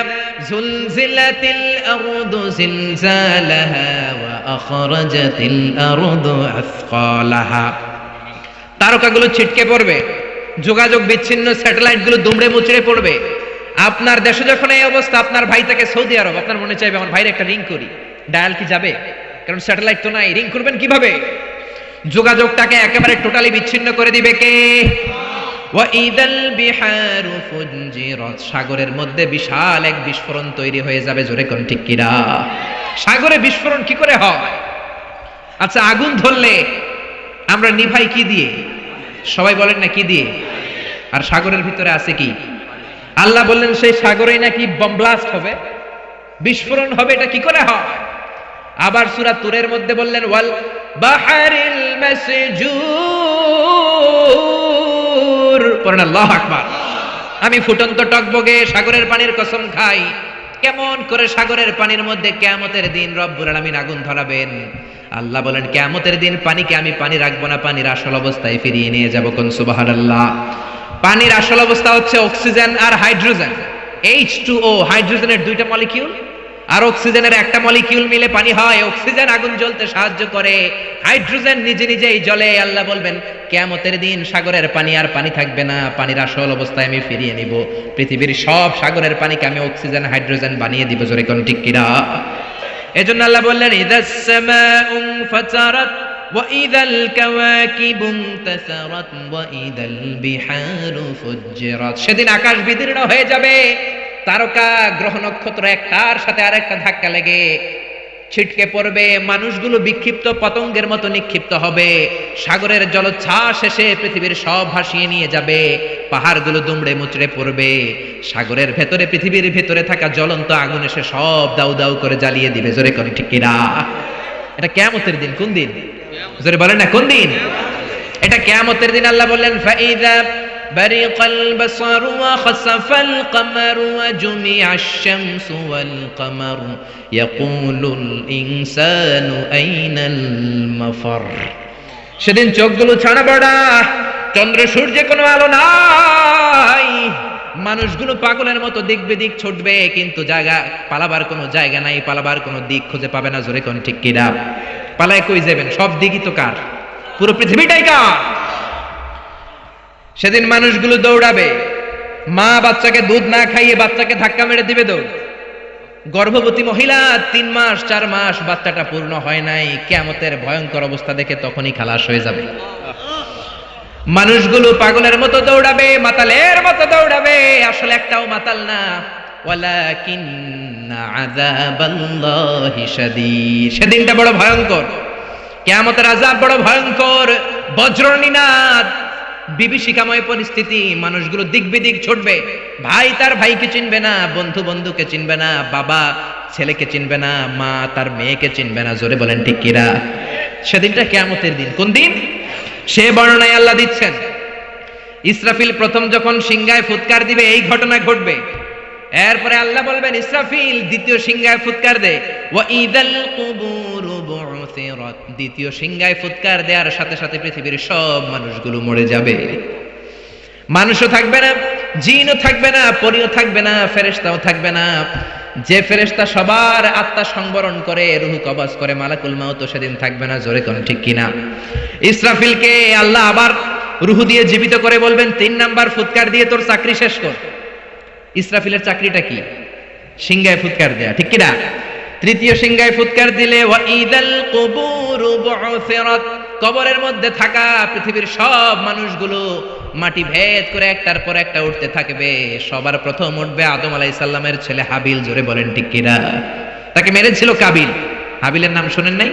A: যুলজিলাতিল আরদু জিলজালাহা ওয়া আখরাজাতিল আরদু আসকালাহা, তারকাগুলো ছিটকে পড়বে, যোগাযোগ বিচ্ছিন্ন, স্যাটেলাইট গুলো দুমড়ে মুচড়ে পড়বে। আপনার দেশে যখন এই অবস্থা, আপনার ভাই থেকে সৌদি আরব, আপনার মনে চাইবে আমার ভাইয়ের একটা রিং করি, ডায়াল কি যাবে? কারণ স্যাটেলাইট তো নাই, রিং করবেন কিভাবে? যোগাযোগটাকে একেবারে টোটালি বিচ্ছিন্ন করে দিবে কে? ওয়া ইদাল বিহারু ফুজ্জিরাত, সাগরের মধ্যে বিশাল এক বিস্ফোরণ তৈরি হয়ে যাবে। জোরে কোন ঠিক কিনা? সাগরে বিস্ফোরণ কি করে হয়? আচ্ছা, আগুন ধরলে আমরা নিভাই কি দিয়ে? সবাই বলেন না কি দিয়ে? আর সাগরের ভিতরে আছে কি? আল্লাহ বললেন সেই সাগরেই নাকি বম ব্লাস্ট হবে, বিস্ফোরণ হবে। এটা কি করে হয়? আবার সূরা তুরের মধ্যে বললেন ওয়াল বাহারিল মাসজুর, পড়েন আল্লাহু আকবার। আমি ফুটন্ত টকবগে সাগরের পানির কসম খাই, কেমন করে সাগরের পানির মধ্যে কিয়ামতের দিন রব্বুল আলামিন আগুন ধরাবেন। আল্লাহ বলেন কিয়ামতের দিন পানিকে আমি পানি রাখবো না, পানির আসল অবস্থায় ফিরিয়ে নিয়ে যাব। কোন সুবহানাল্লাহ। পানির আসল অবস্থা হচ্ছে অক্সিজেন আর হাইড্রোজেন, H2O, হাইড্রোজেনের দুইটা মলিকিউল আর অক্সিজেনের একটা মলিকিউল মিলে পানি হয়। অক্সিজেন আগুন জ্বলতে সাহায্য করে, হাইড্রোজেন নিজে নিজেই জ্বলে। আল্লাহ বলবেন কিয়ামতের দিন সাগরের পানি আর পানি থাকবে না, পানির আসল অবস্থায় আমি ফিরিয়ে নিব। পৃথিবীর সব সাগরের পানিকে আমি অক্সিজেন হাইড্রোজেন বানিয়ে দিব। জোরে কোন ঠিক কিনা? এজন্য আল্লাহ বললেন ইযাস সামাউ ফাতারাত ওয়া ইযাল কাওয়াকিবু ইনতাসারাত ওয়া ইযাল বিহারু ফুজ্জিরাত, সেদিন আকাশ বিদীর্ণ হয়ে যাবে, তারকা গ্রহ নক্ষত্র একটার সাথে আরেকটা ধাক্কা লেগে ছিটকে পড়বে, মানুষগুলো বিক্ষিপ্ত পতঙ্গের মতো নিক্ষিপ্ত হবে, সাগরের জলোচ্ছ্বাস এসে পৃথিবীর সব ভাসিয়ে নিয়ে যাবে, পাহাড়গুলো দুমড়ে মুচড়ে পড়বে, সাগরের ভেতরে পৃথিবীর ভেতরে থাকা জ্বলন্ত আগুন এসে সব দাউ দাউ করে জ্বালিয়ে দিবে। জোরে কোন ঠিক কিনা? এটা কিয়ামতের দিন। কোন দিন? জোরে বলেন না কোন দিন? এটা কিয়ামতের দিন। আল্লাহ বললেন ফাইযা বারিকাল বাসারু ওয়া খাসাফাল কামারু ওয়া জুমিআশ শামসু ওয়াল কামারু ইয়াকুলুল ইনসানু আইনাল মাফার, সেদিন চোখগুলো ছানা বড়া, চন্দ্র সূর্যে কোনো আলো নাই, মানুষগুলো পাগলের মতো দিক বিদিক ছুটবে, কিন্তু জায়গা পালাবার কোনো জায়গা নাই, পালাবার কোনো দিক খুঁজে পাবে না। জোরে কোন ঠিক কিনা? পালায় কই যাবেন? সব দিকই তো কার? পুরো পৃথিবীটাই কার? সেদিন মানুষগুলো দৌড়াবে, মা বাচ্চাকে দুধ না খাইয়ে বাচ্চাকে ধাক্কা মেরে দিবে দৌড়। গর্ভবতী মহিলা 3 মাস 4 মাস বাচ্চাটা পূর্ণ হয় নাই, কিয়ামতের ভয়ঙ্কর অবস্থা দেখে তখনই খালাস হয়ে যাবে। মানুষগুলো পাগলের মতো দৌড়াবে, মাতালের মতো দৌড়াবে, আসলে একটাও মাতাল না। ওয়ালাকিন্না আযাবাল্লাহি শাদীদ, সেদিনটা বড় ভয়ঙ্কর, কিয়ামতের আযাব বড় ভয়ঙ্কর, বজ্রনিনাদ, বিভীষিকাময় পরিস্থিতি, মানুষগুলো দিক বিদিক ছুটবে, ভাই তার ভাইকে চিনবে না, বন্ধু বন্ধুকে চিনবে না, বাবা ছেলেকে চিনবে না, মা তার মেয়েকে চিনবে না। জোরে বলেন ঠিক কিনা? সেদিনটা কিয়ামতের দিন। কোন দিন? সে বর্ণনায় আল্লাহ দিচ্ছেন ইসরাফিল প্রথম যখন সিংহায় ফুৎকার দিবে এই ঘটনা ঘটবে, এরপরে আল্লাহ বলবেন ইসরাফিল দ্বিতীয় সিংহায় ফুৎকার দে, ওয়া ইযাল কুবুরু বু'থিরাত, দ্বিতীয় সিংহায় ফুৎকার দেওয়ার সাথে সাথে পৃথিবীর সব মানুষগুলো মরে যাবে, মানুষও থাকবে না, জিনও থাকবে না, পরীও থাকবে না, ফেরেশতাও থাকবে না, যে ফেরেশতা সবার আত্মা সংবরণ করে, রূহ কবজ করে, মালাকুল মাউত সেদিন থাকবে না, জোরে কোন ঠিক কিনা? ইসরাফিলকে আল্লাহ আবার রূহ দিয়ে জীবিত করে বলবেন 3 নাম্বার ফুৎকার দিয়ে তোর চাকরি শেষ কর। ইসরাফিলের চাকরিটা কি? সিংহায় ফুৎকার দেয়া, ঠিক কিনা? তৃতীয় সিংহায় ফুৎকার দিলে ওয়া ইদাল কুবুরু বু'থিরাত, কবরের মধ্যে থাকা পৃথিবীর সব মানুষগুলো মাটি ভেদ করে একটার পর একটা উঠতে থাকবে। সবার প্রথম উঠবে আদম আলাইহিস সালামের ছেলে হাবিল, জোরে বলেন ঠিক কিনা? তাকে মেরেছিল কাবিল। হাবিলের নাম শুনেন নাই?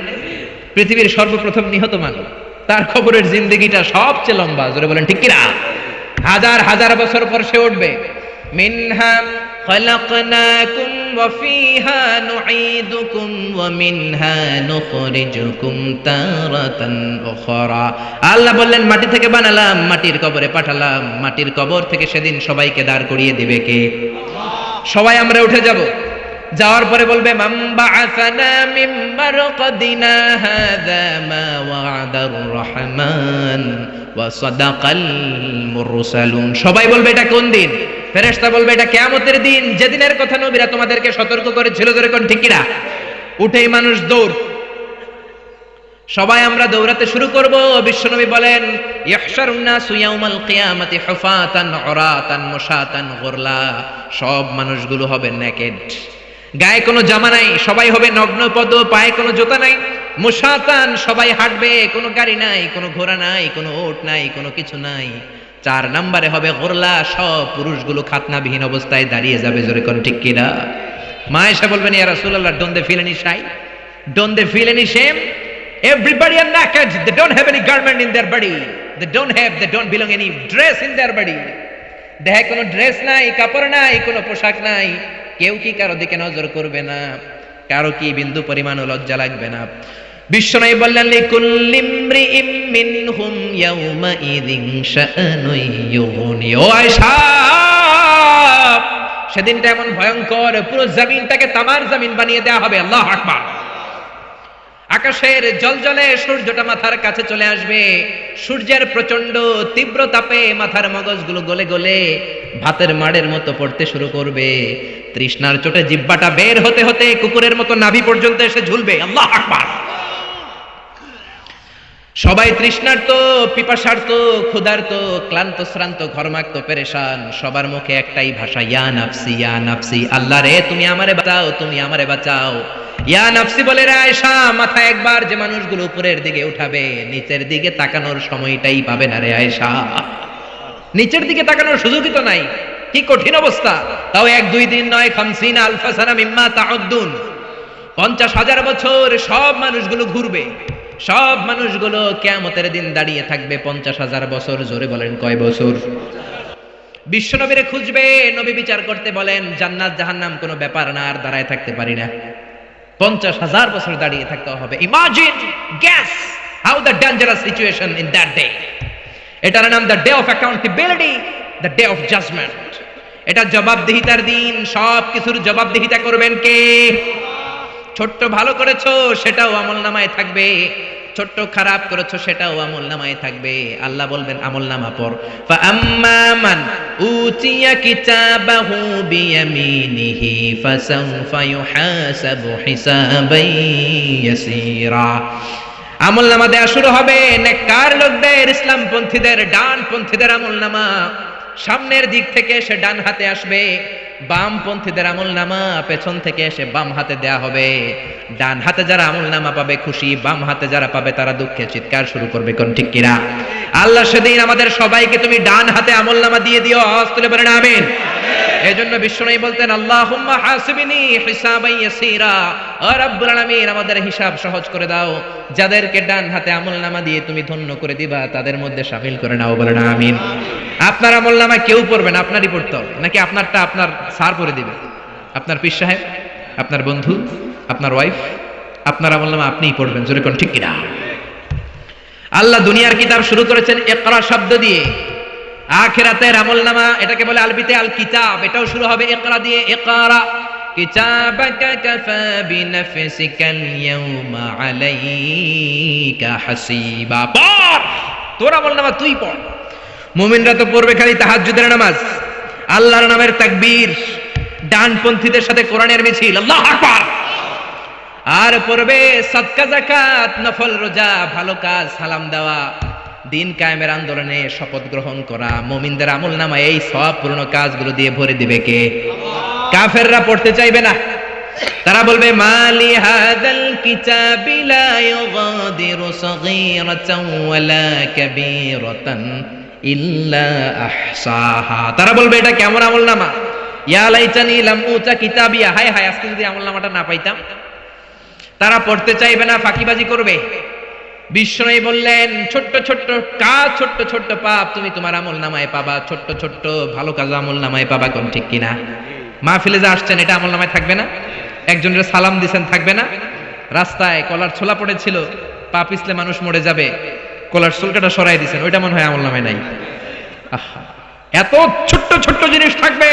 A: পৃথিবীর সর্বপ্রথম নিহত মানব, তার কবরের জিন্দেগিটা সবচেয়ে লম্বা, জোরে বলেন ঠিক কিনা? হাজার হাজার বছর পর সে উঠবে। মিনহা খলাকনাকুম ওয়া ফিহা নুঈদুকুম ওয়া মিনহা নুখরিজুকুম তারাতান উখরা। আল্লাহ বললেন মাটি থেকে বানালাম, মাটির কবরে পাঠালাম, মাটির কবর থেকে সেদিন সবাইকে দাঁড় করিয়ে দিবে কে? আল্লাহ। সবাই আমরা উঠে যাব, যাওয়ার পরে বলবে মান বাআসানা মিন মারকাদিনা হাযা মা ওয়া'দার রহমান ওয়া সাদাকাল মুরসালুন। সবাই বলবে এটা কোন দিন? ফেরেশতা বলবে এটা কিয়ামতের দিন, যেদিনের কথা নবীরা তোমাদেরকে সতর্ক করেছিল, জোরে কোন ঠিক কিনা? উঠেই মানুষ দৌড়, সবাই আমরা দৌড়াতে শুরু করব। বিশ্বনবী বলেন ইহশারুন নাসু ইয়াউমাল কিয়ামাতি হুফাতান উরাতান মুশাতান গুরলা, সব মানুষগুলো হবে নেকেড, গায়ে কোনো জামা নাই, সবাই হবে নগ্ন পদ, পায়ে কোনো জুতা নাই, মুশাতান সবাই হাঁটবে, কোনো গাড়ি নাই, কোনো ঘোড়া নাই, কোনো ওট নাই, কোনো কিছু নাই। 4 নম্বরে হবে গুরলা, সব পুরুষগুলো খাতনাবিহীন অবস্থায় দাঁড়িয়ে যাবে, জোরে কোন ঠিক কিনা? মা এসে বলবেন ইয়া রাসূলুল্লাহ, don't they feel any shy, don't they feel any shame? Everybody are naked, they don't have any garment in their body, they don't belong any dress in their body. দেহে কোনো ড্রেস নাই, কাপড় নাই, কোনো পোশাক নাই, কেউ কি কারো দিকে নজর করবে না, কারো কি বিন্দু পরিমাণও লজ্জা লাগবে না। বিশ্বনবী বললেন লিকুল্লি ইমরিইম মিনহুম ইয়াউমা ইযিন শাআনুন ইউগনি। ও আয়েশা, সেদিনটা এমন ভয়ঙ্কর, পুরো জমিনটাকে তামার জমিন বানিয়ে দেওয়া হবে। আল্লাহু আকবার। আকাশের জলজলে সূর্যটা মাথার কাছে চলে আসবে, সূর্যের প্রচন্ড তীব্র তাপে মাথার মগজগুলো গলে গলে ভাতের মাড়ের মতো পড়তে শুরু করবে। তৃষ্ণার চোটে জিহ্বাটা বের হতে হতে কুকুরের মতো নাভি পর্যন্ত এসে ঝুলবে। আল্লাহু আকবার। সবাই তৃষ্ণার্ত, পিপাসার্ত, ক্ষুধার্ত, ক্লান্ত, শ্রান্ত, ঘর্মাক্ত, পেরেশান, সবার মুখে একটাই ভাষা, ইয়া নাফসি ইয়া নাফসি, আল্লাহ রে তুমি আমারে বাঁচাও, তুমি আমারে বাঁচাও। ইয়া নাফসি বলে রে আয়েশা, মাথা একবার যে মানুষগুলো উপরের দিকে উঠাবে, নিচের দিকে তাকানোর সময়টাই পাবে না রে আয়েশা। নিচের দিকে তাকানোর সুযোগই তো নাই, কি কঠিন অবস্থা। তাও 1-2 দিন নয়, 50 আলফা সানা মিম্মা তাউদ্দুন, 50,000 বছর সব মানুষগুলো ঘুরবে, সব মানুষগুলো কিয়ামতের দিন দাঁড়িয়ে থাকবে 50,000 বছর। জোরে বলেন কয় বছর? বিশ্বনবীরে খুঁজবে, নবী বিচার করতে বলেন জান্নাত জাহান্নাম কোনো ব্যাপার না, আর দাঁড়ায় থাকতে পারি না, 50,000 বছর দাঁড়িয়ে থাকতে হবে। Imagine, guess how the dangerous situation in that day. এটার নাম the day of accountability, the day of judgement. এটা জবাবদিহিতার দিন, সব কিছুর জবাবদিহিতা করবেন কে? ছোট্ট ভালো করেছো সেটাও আমলনামায় থাকবে, ছোট্ট খারাপ করেছো সেটাও আমলনামায় থাকবে। আল্লাহ বলবেন আমলনামা পড়। ফাআম্মা মান উতিয়া কিতাবাহু বিয়ামিনিহি ফাসাউফা ইউহাসাবু হিসাবান ইয়াসীরা। আমলনামা দেয়া শুরু হবে নেককার লোকদের, ইসলামপন্থীদের, ডানপন্থীদের আমলনামা সামনের দিক থেকে এসে ডান হাতে আসবে, বামপন্থীদের আমলনামা পেছন থেকে এসে বাম হাতে দেয়া হবে। ডান হাতে যারা আমলনামা পাবে খুশি, বাম হাতে যারা পাবে তারা দুঃখে চিৎকার শুরু করবে। কোন ঠিক কিনা? আল্লাহ সেদিন আমাদের সবাইকে তুমি ডান হাতে আমলনামা দিয়ে দিও, আওয়াজ তুলে বলেন আমিন। এজন্য বিশ্বনবী বলতেন আল্লাহুম্মা হাসিবনি হিসাবান ইয়াসীরা, ও রব্বুল আলামিন আমাদের হিসাব সহজ করে দাও। যাদেরকে ডান হাতে আমলনামা দিয়ে তুমি ধন্য করে দিবা তাদের মধ্যে শামিল করে নাও, বলেন আমিন। আপনার আমলনামা কেউ পড়বে না, আপনারই পড়তে হবে, নাকি আপনারটা আপনার স্যার পড়ে দিবে? আপনার পীর সাহেব, আপনার বন্ধু, আপনার ওয়াইফ, আপনার আমলনামা আপনিই পড়বেন। জোরে কোন ঠিক কিনা? আল্লাহ দুনিয়ার কিতাব শুরু করেছেন ইকরা শব্দ দিয়ে, আখিরাতের আমলনামা এটাকে বলে আরবিতে আল কিতাব, এটাও শুরু হবে ইকরা দিয়ে। ইকরা কিতাবাকা কাফা বিনাফসিকাল ইয়াউমা আলাইকা হাসিবা। পড়, তোর আমলনামা তুই পড়। মুমিনরা তো পড়বে খালি তাহাজ্জুদের নামাজ, আল্লাহর নামের তাকবীর, ডানপন্থীদের সাথে কোরআনের মিছিল, আল্লাহু আকবার। আর পড়বে সাদকা যাকাত, নফল রোজা, ভালো কাজ, সালাম দেওয়া, দিন কায়েমের আন্দোলনে শপথ গ্রহণ করা। মুমিনদের আমলনামায় এই সওয়াবপূর্ণ কাজগুলো দিয়ে ভরে দিবে কে? কাফেররা পড়তে চাইবে না। তারা বলবে মালি হাদাল কিতাবি লা ইউগাদিরু সগীরাতান ওয়ালা কাবীরাতান ইল্লা আহসাহা। তারা বলবে এটা কেমন আমলনামা? ইয়া লাইতানি লাম উতা কিতাবিয়া, হায় হায় আজকে যদি আমলনামাটা না পাইতাম। তারা পড়তে চাইবে না, ফাঁকিবাজি করবে। বিষ্ণু বললেন ছোট্ট ছোট্ট কাজ, ছোট্ট ছোট্ট পাপ তুমি তোমার আমলনামায় পাবা, ছোট্ট ছোট্ট ভালো কাজ আমলনামায় পাবা। কোন ঠিক কিনা? মাহফিলে যে আসছেন এটা আমলনামায় থাকবে না? একজনের সালাম দিবেন থাকবে না? রাস্তায় কলার ছোলা পড়েছিল, পা পিছলে মানুষ মরে যাবে, কলার চুলকাটা সরাই দিয়েছেন, ওইটা মনে হয় আমলনামায় নাই। এত ছোট্ট ছোট্ট জিনিস থাকবে।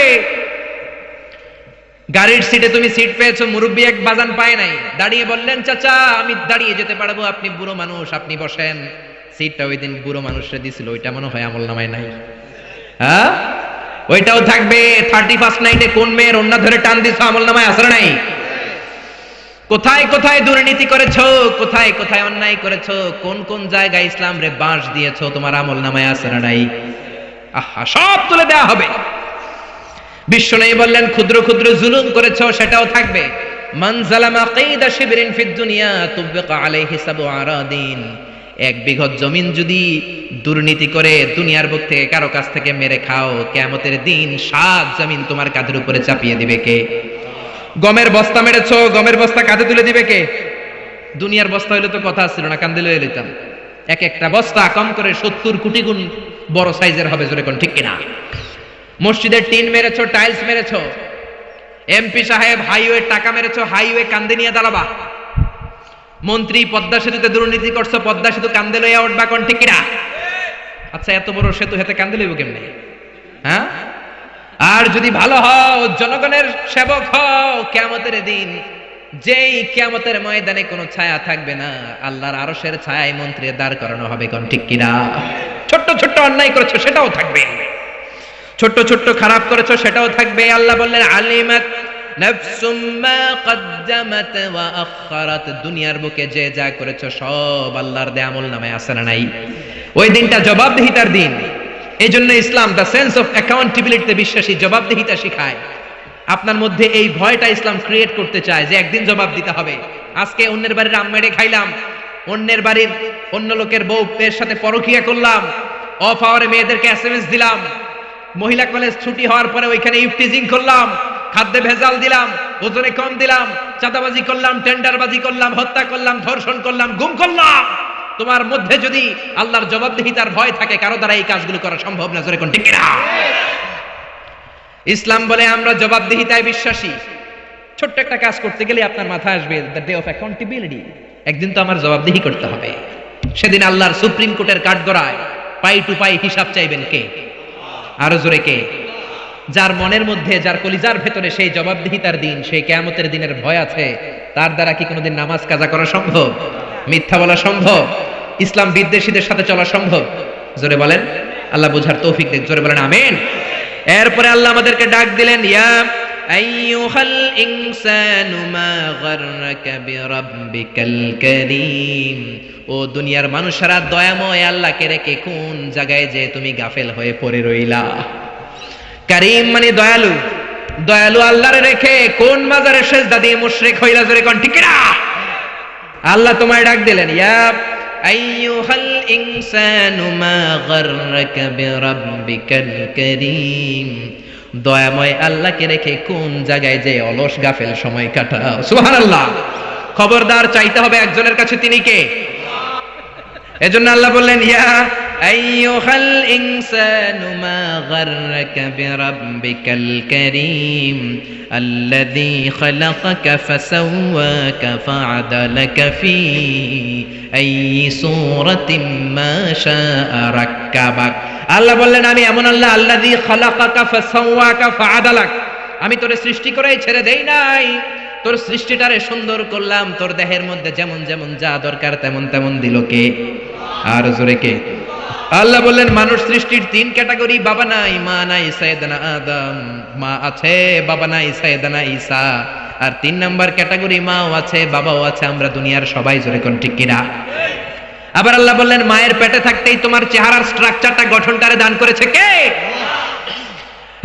A: গাড়ির সিটে তুমি সিট পেয়েছো, মুরব্বী এক বাজান পায় নাই, দাঁড়িয়ে বললেন চাচা আমি দাঁড়িয়ে যেতে পারবো, আপনি বুড়ো মানুষ আপনি বসেন। সিটটা ওই দিন বুড়ো মানুষরা দিছিল, ওইটা মনে হয় আমলনামায় নাই। হ্যাঁ, ওইটাও থাকবে। 31st নাইটে কোন মেয়ের ওন্না ধরে টান দিছো, আমলনামায় আছে নাই? কোথায় কোথায় দুর্নীতি করেছো, কোথায় কোথায় অন্যায় করেছো, কোন কোন জায়গায় ইসলাম রে বাঁশ দিয়েছো, তোমার আমলনামায় আছে না নাই? আহা, সব তুলে দেওয়া হবে। বিশ্বনবী বললেন ক্ষুদ্র ক্ষুদ্র জুলুম করেছো, সেটাও থাকবে। মান জালামা কাইদা শিবরিন ফিদ দুনিয়া তুবকা আলাইহি সাবু আরাদিন। এক বিঘত জমিন যদি দুর্নীতি করে দুনিয়ার বুক থেকে কারো কাছ থেকে মেরে খাও, কিয়ামতের দিন 7 জমিন তোমার কাঁধের উপরে চাপিয়ে দিবে কে? গমের বস্তা মেরেছো, গমের বস্তা কাঁধে তুলে দিবে কে? দুনিয়ার বস্তা হইলে তো কথা ছিল না, কান্দে লয়ে লইতাম। এক একটা বস্তা কম করে 70 কোটি গুণ বড় সাইজের হবে, জোরে কোন ঠিক কিনা? মসজিদের টিন মেরেছো, টাইলস মেরেছো, এমপি সাহেব হাইওয়ে টাকা মেরেছো, হাইওয়ে কান্দে নিয়ে দাঁড়াবা। মন্ত্রী পদ্মা সেতুতে দুর্নীতি করছো, পদ্মা সেতু কান্দে লইয়া উঠবা, কোন ঠিক কিনা? আচ্ছা এত বড় সেতু হেতে কান্দে লইব কেমনে? হ্যাঁ, আর যদি ভালো হও, জনগণের সেবক হও, কিয়ামতের দিন যেই কিয়ামতের ময়দানে কোনো ছায়া থাকবে না, আল্লাহর আরশের ছায়ায় মন্ত্রীর দাঁড় করানো হবে, কোন ঠিক কিনা? ছোট্ট ছোট্ট অন্যায় করেছো সেটাও থাকবে, ছোট্ট ছোট্ট খারাপ করেছো সেটাও থাকবে। আল্লাহ বললেন আলিমাত নাফসুম মা কদ্দামাত ওয়া আখখারাত। দুনিয়ার বুকে যে যা করেছো সব আল্লাহর দেয়া আমলনামায় আছে না নাই? ওই দিনটা জবাবদিহিতার দিন। এই জন্য ইসলাম দ্য সেন্স অফ অ্যাকাউন্টেবিলিটিতে বিশ্বাসী, জবাবদিহিতা শিখায়। আপনার মধ্যে এই ভয়টা ইসলাম ক্রিয়েট করতে চায় যে একদিন জবাব দিতে হবে। আজকে অন্যের বাড়ির আম মেরে খাইলাম, অন্যের বাড়ির অন্য লোকের বউয়ের সাথে পরকিয়া করলাম, অফ আওয়ারে মেয়েদেরকে এসএমএস দিলাম, মহিলা কলেজ ছুটি হওয়ার পরে ওইখানে ইফটিজিং করলাম, খাদ্যে ভেজাল দিলাম, ওজনে কম দিলাম, চাঁদাবাজি করলাম, টেন্ডারবাজি করলাম, হত্যা করলাম, ধর্ষণ করলাম, গুম করলাম। তোমার মধ্যে যদি আল্লাহর জবাবদিহিতার ভয় থাকে, কারো দ্বারা এই কাজগুলো করা সম্ভব না, জোরে কোন ঠিক কিনা? ইসলাম বলে আমরা জবাবদিহিতায় বিশ্বাসী। ছোট্ট একটা কাজ করতে গেলে আপনার মাথায় আসবে দ্য ডে অফ অ্যাকাউন্টেবিলিটি। একদিন তো আমার জবাবদিহি করতে হবে। সেদিন আল্লাহর সুপ্রিম কোর্টের কাঠগড়ায় পাই টু পাই হিসাব চাইবেন কে? আরো জোরে কে? যার মনের মধ্যে, যার কলিজার ভেতরে সেই জবাবদিহিতার দিন, সেই কিয়ামতের দিনের ভয় আছে, তার দ্বারা কি কোনোদিন নামাজ কাজা করা সম্ভব? মিথ্যা বলা সম্ভব? ইসলাম বিদ্বেষীদের সাথে চলা সম্ভব? জোরে বলেন, আল্লাহ বুঝার তৌফিক দেখ, জোরে বলেন আমিন। এরপরে আল্লাহ আমাদেরকে ডাক দিলেন, ইয়া আইয়ুহাল ইনসানু মা গাররাকা বিরাব্বিকাল কারীম। ও দুনিয়ার মানুষেরা, দয়াময় আল্লাহকে রেখে কোন জায়গায় যে তুমি গাফেল হয়ে পড়ে রইলা। কারীম মানে দয়ালু, দয়ালু আল্লাহরে রেখে কোন মাজারে সেজদা দিয়ে মুশরিক হইলা, জোরে কোন ঠিক কিনা? আল্লাহ তোমায় ডাক দিলেন, ইয়া আইয়ুহাল ইনসানু মা গাররাকা বিরাব্বিকাল কারীম। দয়াময় আল্লাহকে রেখে কোন জায়গায় যে অলস গাফেল সময় কাটাও। সুবহানাল্লাহ। খবরদার, চাইতে হবে একজনের কাছে, তিনি কে? এজন্য আল্লাহ বললেন, ইয়া আইয়ুহাল ইনসানু মা গাররাকা বিরাব্বিকাল কারীম আল্লাযী খালাকাকা ফাসাওয়াকা ফাআদালাকা ফি আইয়ি সূরাতিন মা শাআ রাক্কাবাক। আল্লাহ বললেন, আমি এমন আল্লাহ, আল্লাযী খালাকাকা ফাসাওয়াকা ফাআদালাক। আমি তোরে সৃষ্টি করেই ছেড়ে দেই নাই, তোর সৃষ্টিটারে সুন্দর করলাম, তোর দেহের মধ্যে যেমন যেমন যা দরকার তেমন তেমন দিল কে? আর জোরে কে? আল্লাহ বললেন মানুষ সৃষ্টির তিন ক্যাটাগরি, বাবা নাই মা নাই সাইয়েদানা আদম, মা আছে বাবা নাই সাইয়েদানা ঈসা, আর 3 নাম্বার ক্যাটাগরি মাও আছে বাবাও আছে আমরা দুনিয়ার সবাই। জোরে কোন ঠিক কিনা? আবার আল্লাহ বললেন মায়ের পেটে থাকতেই তোমার চেহারার স্ট্রাকচারটা গঠনটারে দান করেছে কে?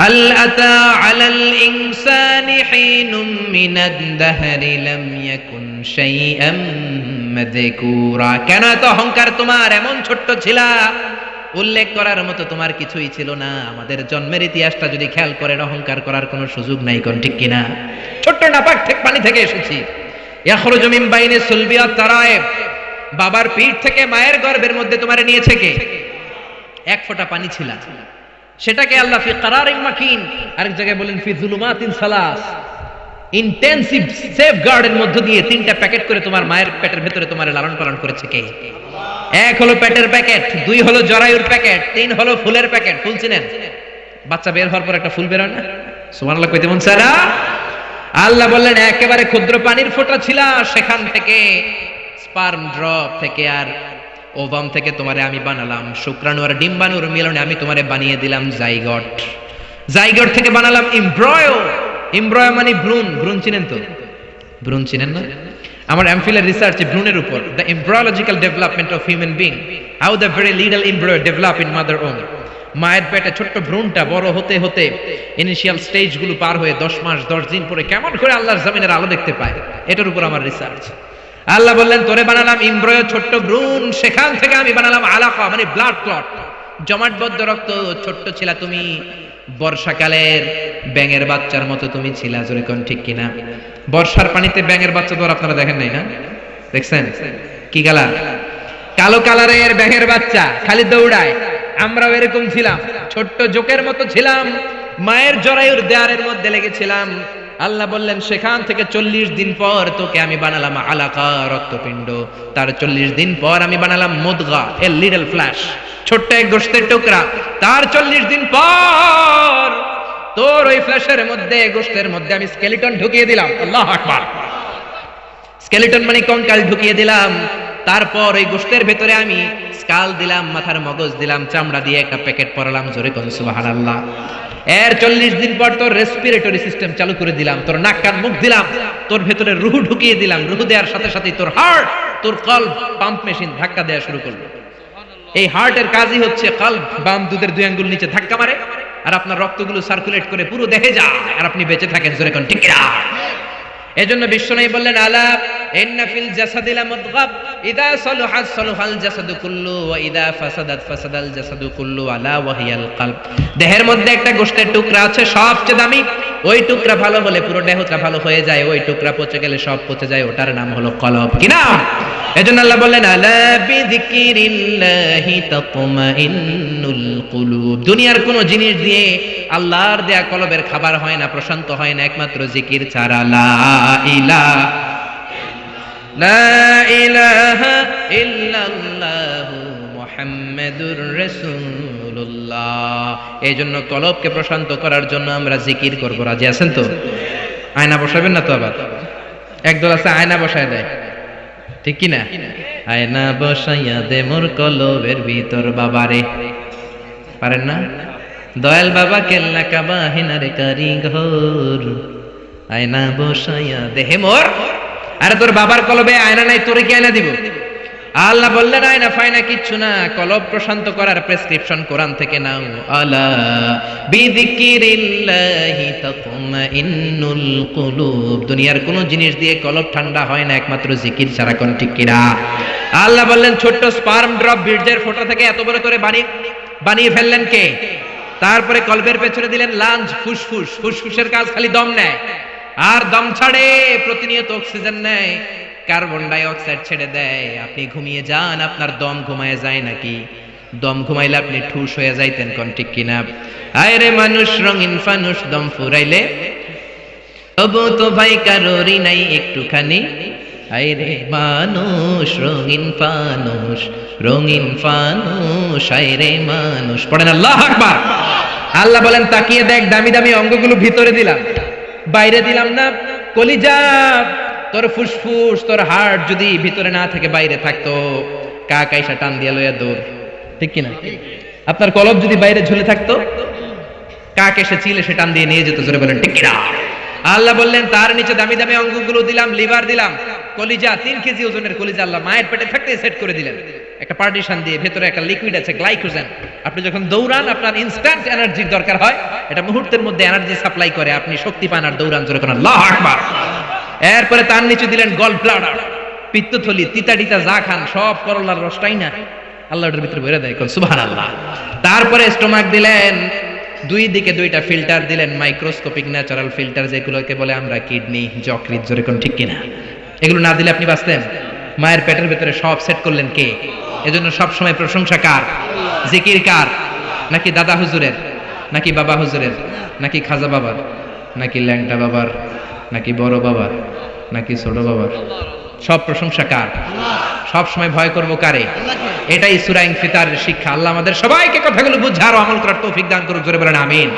A: হাল আতা আলাল ইনসানি হিনুম মিনাদ দাহরি লাম ইয়াকুন শাইআম মাযকুরা। কেন এত অহংকার তোমার? এমন ছোট্ট ছিলা, উল্লেখ করার মতো তোমার কিছুই ছিল না। আমাদের জন্মের ইতিহাসটা যদি খেয়াল করেন, অহংকার করার কোনো সুযোগ নাই। কোন ঠিক কিনা? ছোট্ট নাপাক পানি থেকে এসেছি। ইয়াখরুজু মিন বাইনি সুলবি ওয়াত তারায়েব, বাবার পিঠ থেকে মায়ের গর্ভের মধ্যে তোমারে নিয়েছে কে? এক ফোঁটা পানি ছিল, সেটাকে আল্লাহ ফি কারারিন মাকিন, আরেক জায়গায় বলেন ফি যুলুমাতিন সালাস, ইন্টেনসিভ সেফগার্ডের মধ্য দিয়ে 3টা প্যাকেট করে তোমার মায়ের পেটের ভেতরে তোমারে লালন পালন করেছে কে? এক হলো পেটের প্যাকেট, 2 হলো জরায়ুর প্যাকেট, 3 হলো ফুলের প্যাকেট। ফুল চিনেন? বাচ্চা বের হওয়ার পর একটা ফুল বের হয় না? সুবহানাল্লাহ কইতে মন চায় না? আল্লাহ বললেন একেবারে ক্ষুদ্র পানির ফোঁটা ছিল, সেখান থেকে স্পার্ম ড্রপ থেকে আর ওভাম থেকে তোমারে আমি বানালাম, শুক্রাণু আর ডিম্বাণুর মিলনে আমি তোমারে বানিয়ে দিলাম জাইগট। জাইগট থেকে বানালাম এমব্রয়ো। এমব্রয়ো মানে ভ্রূণ। ভ্রূণ চিনেন তো? ভ্রূণ চিনেন না? আমার এমফিলের রিসার্চে ভ্রূণের উপর, the embryological development of human being, how the very little embryo develop in mother womb. মায়ের পেটে ছোট্ট ভ্রূণটা বড় হতে হতে ইনিশিয়াল স্টেজগুলো পার হয়ে 10 মাস 10 দিন পরে কেমন করে আল্লাহর জমিনের আলো দেখতে পায়, এটার উপর আমার রিসার্চ। আল্লাহ বললেন তোরে বানালাম এমব্রয়ো, ছোট্ট ভ্রূণ, সেখান থেকে আমি বানালাম আলাকা মানে ব্লাড ক্লট, জমাটবদ্ধ রক্ত। ছোট্ট ছিলা তুমি, বর্ষাকালের ব্যাঙের বাচ্চার মতো তুমি ছিলা। জোরে কোন ঠিক কিনা? বর্ষার পানিতে ব্যাঙের বাচ্চা তো আপনারা দেখেন নাই না? দেখছেন? কি কালার? কালো কালারের ব্যাঙের বাচ্চা, খালি দৌড়ায়। আমরাও এরকম ছিলাম, ছোট্ট জোকের মতো ছিলাম, মায়ের জরায়ুর দেয়ারের মধ্যে লেগেছিলাম। আল্লাহ বললেন সেখান থেকে 40 দিন পর তোকে আমি বানালাম আলাকা, রক্তপিণ্ড। তার 40 দিন পর আমি বানালাম মুদগা, এ লিটল ফ্ল্যাশ, ছোট্ট এক গোশতের টুকরা। তার 40 দিন পর তোর ওই ফ্ল্যাশের মধ্যে, গোশতের মধ্যে আমি স্কেলিটন ঢুকিয়ে দিলাম। আল্লাহু আকবার। স্কেলিটন মানে কঙ্কাল ঢুকিয়ে দিলাম। তারপর ওই গোশতের ভেতরে আমি স্কাল দিলাম, মাথার মগজ দিলাম, চামড়া দিয়ে একটা প্যাকেট পরালাম। জোরে কোন সুবহানাল্লাহ। এর 40 দিন পর তোর রেসপিরেটরি সিস্টেম চালু করে দিলাম, তোর নাক কান মুখ দিলাম, তোর ভেতরে রুহ ঢুকিয়ে দিলাম। রুহ দেওয়ার সাথে সাথে তোর হার্ট, তোর কলব পাম্প মেশিন ধাক্কা দেওয়া শুরু করলো। এই হার্টের কাজই হচ্ছে কলব, বাম দুধের 2 আঙ্গুল নিচে ধাক্কা মারে আর আপনার রক্তগুলো সার্কুলেট করে পুরো দেহে যায়, আর আপনি বেঁচে থাকেন। জোরে কোন ঠিক না? এজন্য বিশ্বনবী বললেন আলা ইন্না ফিল জাসাদি লামুদগাব ইযা সালাহাত সালাহাল জাসাদু কুল্লু ওয়া ইযা ফাসাদাত ফাসাদাল জাসাদু কুল্লু আলা ওয়া হিয়াল কলব। দেহের মধ্যে একটা গোশতের টুকরা আছে সবচেয়ে দামি, ওই টুকরা ভালো হলে পুরো দেহটা ভালো হয়ে যায়, ওই টুকরা পচে গেলে সব পচে যায়, ওটার নাম হলো কলব। কি নাম? এজন্য আল্লাহ বললেন আলা বিযিকিরিল্লাহি তাতমাইন্নুল কুলুব। দুনিয়ার কোন জিনিস দিয়ে আল্লাহর দেয়া কলবের খাবার হয় না, প্রশান্ত হয় না, একমাত্র জিকির ছাড়া। লা ইলাহা ইল্লাল্লাহু মুহাম্মাদুর রাসূলুল্লাহ। এই জন্য কলবকে প্রশান্ত করার জন্য আমরা জিকির করব। রাজি আছেন তো? আয়না বসাবেন না তো? আবার একদল আছে আয়না বসায় দেয়, ঠিক কি না? আয়না বসাইয়া দে মোর কলবের ভিতর বাবারে, পারেন না? দয়াল বাবা কেল্লা কাবা হেনারে কারিগর, আয়না বসাইয়া দে হে মোর। আরে তোর বাবার কলবে আয়না নাই, তোরে কি আয়না দিব? আল্লাহ বললেন আয়না ফায়না কিচ্ছু না, কলব প্রশান্ত করার প্রেসক্রিপশন কোরআন থেকে নাও। আলা বিযিকিরিল্লাহি তাতমাইন্নুল কুলুব। দুনিয়ার কোন জিনিস দিয়ে কলব ঠান্ডা হয় না, একমাত্র জিকির ছাড়া। কোন ঠিক কিনা? আল্লাহ বললেন ছোট্ট স্পার্ম ড্রপ বীর্যের ফোঁটা থেকে এত বড় করে বানিয়ে ফেললেন কে? তারপরে কলবের পেছনে দিলেন লাঞ্জ, ফুসফুস। ফুসফুসের কাজ খালি দম নেয় আর দম ছাড়ে, প্রতিনিয়ত অক্সিজেন নেয়, কার্বন ডাই অক্সাইড ছেড়ে দেয়। আপনি ঘুমিয়ে যান, আপনার দম ঘুমায় যায় নাকি? দম ঘুমাইলে আপনি ঠুস হয়ে যাইতেন। কোন ঠিক কিনা? আয় রে মানুষ রঙিন ফানুস, দম ফুরাইলে তবু তো ভাই কারোরই নাই একটুখানি। আয় রে মানুষ রঙিন ফানুস, রঙিন ফানুস, আয় রে মানুষ। পড়েন আল্লাহু আকবার। আল্লাহ বলেন তাকিয়ে দেখ, দামি দামি অঙ্গগুলো ভিতরে দিলাম, বাইরে দিলাম না। কলিজা, তোর ফুসফুস, তোর হার্ট যদি ভিতরে না থেকে বাইরে থাকতো, কাক আইসা টান দিয়া লইয়া দৌড়, ঠিক কিনা? আপনার কলব যদি বাইরে ঝুলে থাকতো, কাক এসে চিলে সে টান দিয়ে নিয়ে যেত, জোরে বলেন ঠিক কিনা? আল্লাহ বললেন তার নিচে দামি দামি অঙ্গগুলো দিলাম, লিভার দিলাম, কলিজা 3 কেজি ওজনের কলিজা আল্লাহ মায়ের পেটে থাকতে সেট করে দিলেন, একটা পার্টিশন দিয়ে, ভেতরে একটা লিকুইড আছে গ্লাইকোজেন। আপনি যখন দৌড়ান আপনার ইনস্ট্যান্ট এনার্জির দরকার হয়, এটা মুহূর্তের মধ্যে এনার্জি সাপ্লাই করে, আপনি শক্তি পান আর দৌড়ান, জোরে কোন আল্লাহু আকবার। এরপরে তার নিচে দিলেন গল ব্লাডার, পিত্তথলি, তিতা টিতা যা খান সব করলার রসটাই না আল্লাহ ওটার ভিতরে ভরে দেয়, সুবহানাল্লাহ। তারপরে স্টোমাক দিলেন, দুই দিকে 2টা ফিল্টার দিলেন, মাইক্রোস্কোপিক ন্যাচারাল ফিল্টার, যেগুলোকে বলে আমরা কিডনি, যকৃৎ, জোরে কোন ঠিক কিনা? এগুলো না দিলে আপনি বাঁচতেন? মায়ের পেটের ভেতরে সব সেট করলেন কে? এজন্য সব সময় প্রশংসা কার? জিকির কার? নাকি দাদা হুজুরের, নাকি বাবা হুজুরের, নাকি খাজা বাবার, নাকি ল্যাংটা বাবার, নাকি বড় বাবার, নাকি ছোট বাবার? সব প্রশংসা কার? সব সময় ভয় করব কারে? এটাই সূরা ইনফিতারের শিক্ষা। আল্লাহ আমাদের সবাইকে কথাগুলো বুঝার ও আমল করার তৌফিক দান করুক, জোরে বলেন আমিন।